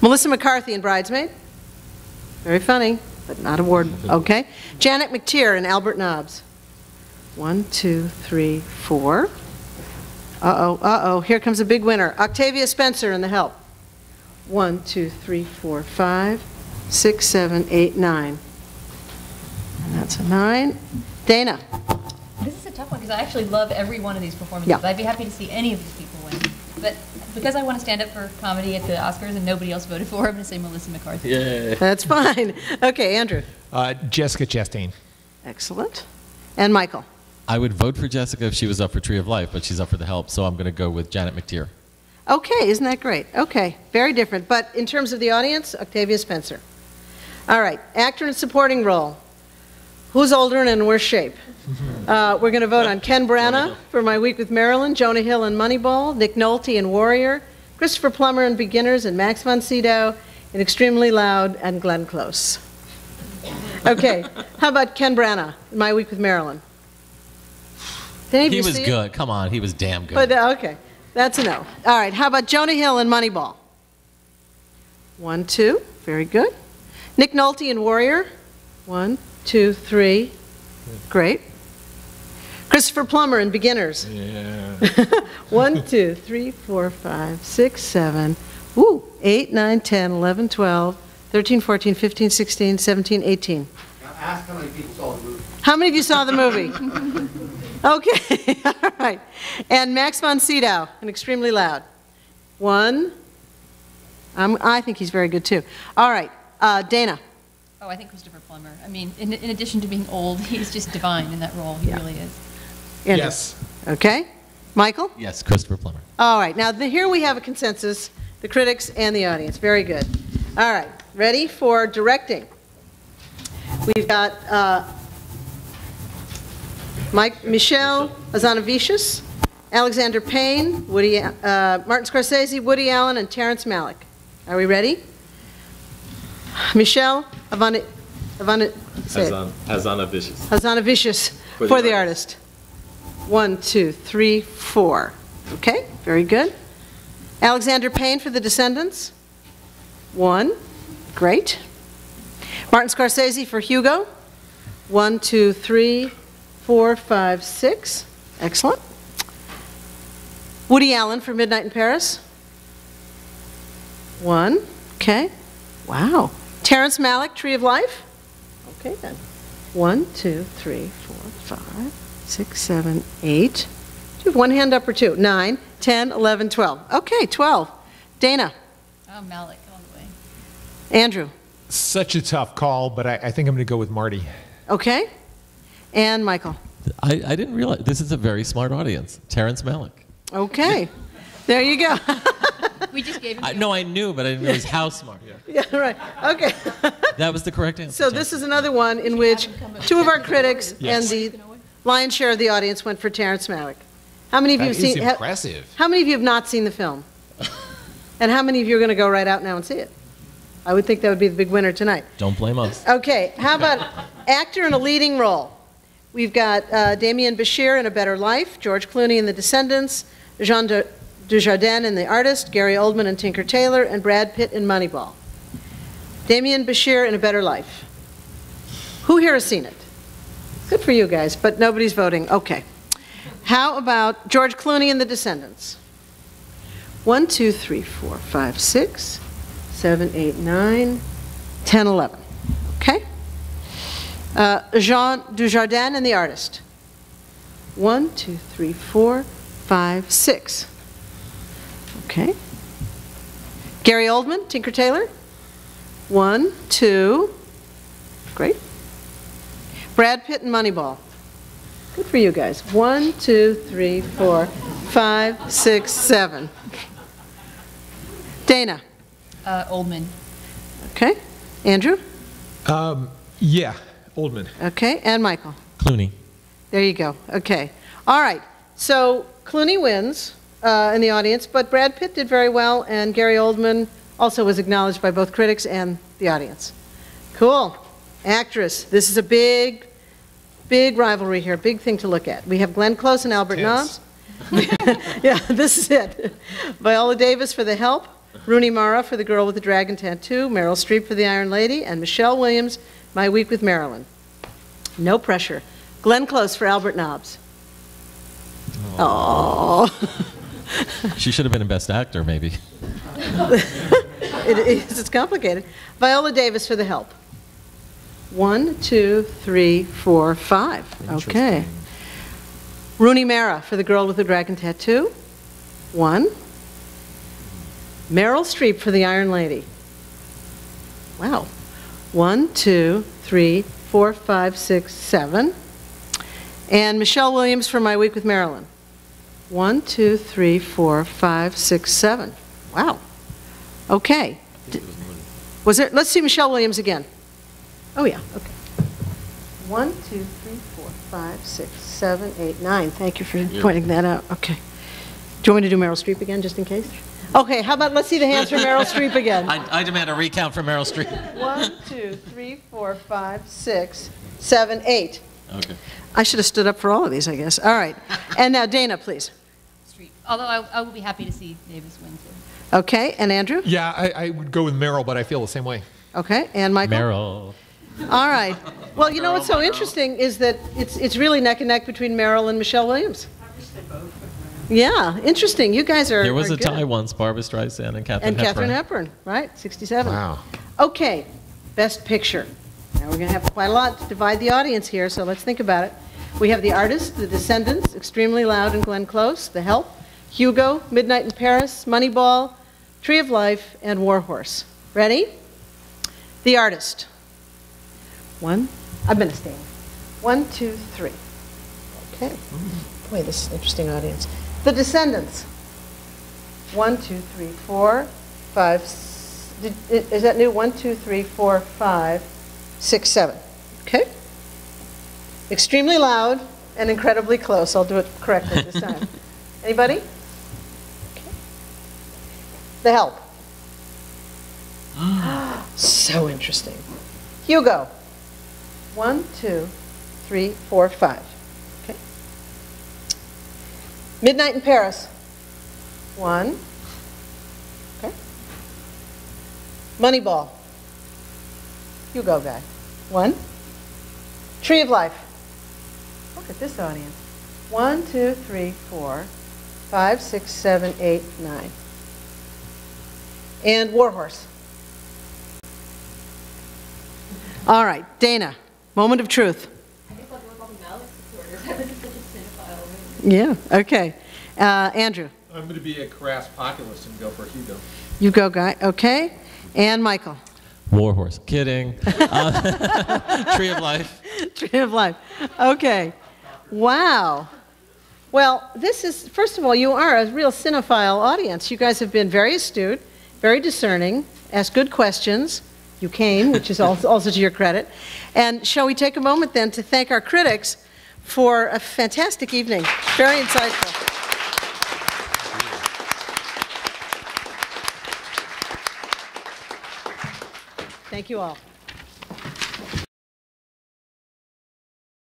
Melissa McCarthy in Bridesmaid. Very funny, but not award. Okay. Janet McTeer in Albert Nobbs. 1, 2, 3, 4. Uh-oh. Here comes a big winner. Octavia Spencer in The Help. 1, 2, 3, 4, 5, 6, 7, 8, 9. And that's a 9. Dana. This is a tough one because I actually love every one of these performances. Yeah. I'd be happy to see any of these people win. But because I want to stand up for comedy at the Oscars and nobody else voted for her, I'm going to say Melissa McCarthy. Yeah. That's fine. Okay, Andrew. Jessica Chastain. Excellent. And Michael. I would vote for Jessica if she was up for Tree of Life, but she's up for The Help, so I'm going to go with Janet McTeer. Okay, isn't that great? Okay, very different. But in terms of the audience, Octavia Spencer. All right, actor in supporting role. Who's older and in worse shape? We're going to vote on Ken Branagh for My Week with Marilyn, Jonah Hill in Moneyball, Nick Nolte in Warrior, Christopher Plummer in Beginners, and Max von Sydow in Extremely Loud and Glenn Close. Okay, how about Ken Branagh in My Week with Marilyn? Did any of He you was see it? good. Come on, he was damn good. But, okay, that's a no. All right, how about Jonah Hill in Moneyball? 1, 2, very good. Nick Nolte in Warrior? 1, 2, 3, great. Christopher Plummer in Beginners? Yeah. 1, 2, 3, 4, 5, 6, 7, 8, 9, 10, 11, 12, 13, 14, 15, 16, 17, 18. Now ask how many people saw the movie. How many of you saw the movie? Okay, all right. And Max von Sydow in Extremely Loud? 1. I think he's very good too. All right, Dana. Oh, I think Christopher Plummer. I mean, in addition to being old, he's just divine in that role. He really is. Andrew. Yes. Okay. Michael? Yes, Christopher Plummer. All right, now here we have a consensus, the critics and the audience. Very good. All right, ready for directing? We've got Michel Hazanavicius, Alexander Payne, Martin Scorsese, Woody Allen, and Terrence Malick. Are we ready? Michel Hazanavicius for the artist. 1, 2, 3, 4. Okay, very good. Alexander Payne for The Descendants. 1, great. Martin Scorsese for Hugo. 1, 2, 3, 4, 5, 6. Excellent. Woody Allen for Midnight in Paris. 1, okay. Wow. Terrence Malick, Tree of Life. Okay then. 1, 2, 3, 4, 5, 6, 7, 8. Do you have one hand up or two? 9, 10, 11, 12. Okay, 12. Dana. Oh, Malick, all the way. Andrew. Such a tough call, but I think I'm going to go with Marty. Okay. And Michael. I didn't realize, this is a very smart audience. Terrence Malick. Okay. There you go. We just gave him. No, I knew, but I didn't realize how smart. Yeah, right. Okay. That was the correct answer. So this is another one in which two of our critics Yes. and the lion's share of the audience went for Terrence Malick. How many of you have That is seen? impressive. How many of you have not seen the film? And how many of you are going to go right out now and see it? I would think that would be the big winner tonight. Don't blame us. Okay, how about actor in a leading role? We've got Damien Bashir in A Better Life, George Clooney in The Descendants, Jean Dujardin in The Artist, Gary Oldman in Tinker Tailor, and Brad Pitt in Moneyball. Damien Bashir in A Better Life. Who here has seen it? Good for you guys, but nobody's voting. Okay. How about George Clooney in The Descendants? 1, 2, 3, 4, 5, 6, 7, 8, 9, 10, 11. Okay? Jean Dujardin in The Artist. 1, 2, 3, 4, 5, 6. Okay. Gary Oldman, Tinker Tailor. 1, 2. Great. Brad Pitt and Moneyball. Good for you guys. 1, 2, 3, 4, 5, 6, 7. Dana. Oldman. Okay. Andrew. Yeah, Oldman. Okay. And Michael. Clooney. There you go. Okay. All right. So Clooney wins in the audience, but Brad Pitt did very well, and Gary Oldman Also was acknowledged by both critics and the audience. Cool. Actress. This is a big rivalry here, big thing to look at. We have Glenn Close and Albert Nobbs. Yeah, this is it. Viola Davis for The Help, Rooney Mara for The Girl with the Dragon Tattoo, Meryl Streep for The Iron Lady, and Michelle Williams, My Week with Marilyn. No pressure. Glenn Close for Albert Nobbs. Oh. She should have been a Best Actor, maybe. It's complicated. Viola Davis for The Help. 1, 2, 3, 4, 5. Okay. Rooney Mara for The Girl with the Dragon Tattoo. 1. Meryl Streep for The Iron Lady. Wow. 1, 2, 3, 4, 5, 6, 7. And Michelle Williams for My Week with Marilyn. 1, 2, 3, 4, 5, 6, 7. Wow. Okay. Was there? Let's see Michelle Williams again. Oh yeah. Okay. 1, 2, 3, 4, 5, 6, 7, 8, 9. Thank you for pointing that out. Okay. Do you want me to do Meryl Streep again, just in case? Okay. How about let's see the hands for Meryl Streep again. I demand a recount for Meryl Streep. 1, 2, 3, 4, 5, 6, 7, 8. Okay. I should have stood up for all of these, I guess. All right. And now Dana, please. Streep. Although I will be happy to see Davis win too. Okay. And Andrew? Yeah, I would go with Meryl, but I feel the same way. Okay. And Michael? Meryl. All right. Well, you know what's so interesting is that it's really neck and neck between Meryl and Michelle Williams. I wish they both would win. Yeah, interesting. You guys are. There was are a good. tie once, Barbra Streisand and Katharine Hepburn. Katharine Hepburn, right? 67. Wow. Okay, Best Picture. Now we're going to have quite a lot to divide the audience here, so let's think about it. We have The Artist, The Descendants, Extremely Loud and Glenn Close, The Help, Hugo, Midnight in Paris, Moneyball, Tree of Life, and War Horse. Ready? The Artist. 1. I'm going to stand. 1, 2, 3. Okay. Boy, this is an interesting audience. The Descendants. 1, 2, 3, 4, 5. Is that new? 1, 2, 3, 4, 5, 6, 7. Okay. Extremely Loud and Incredibly Close. I'll do it correctly this time. Anybody? Okay. The Help. So interesting. Hugo. 1, 2, 3, 4, 5. Okay. Midnight in Paris. 1. Okay. Moneyball. Hugo guy. 1. Tree of Life. Look at this audience. 1, 2, 3, 4, 5, 6, 7, 8, 9. And War Horse. All right, Dana. Moment of truth. I guess I'll go with all the Malik supporters. This is such a cinephile movie. Yeah, okay. Andrew. I'm going to be a crass populist and go for Hugo. You go, guy. Okay. And Michael. War Horse. Kidding. Tree of Life. Tree of Life. Okay. Wow. Well, this is, first of all, you are a real cinephile audience. You guys have been very astute, very discerning, asked good questions. You came, which is also to your credit. And shall we take a moment then to thank our critics for a fantastic evening. Very insightful. Thank you all.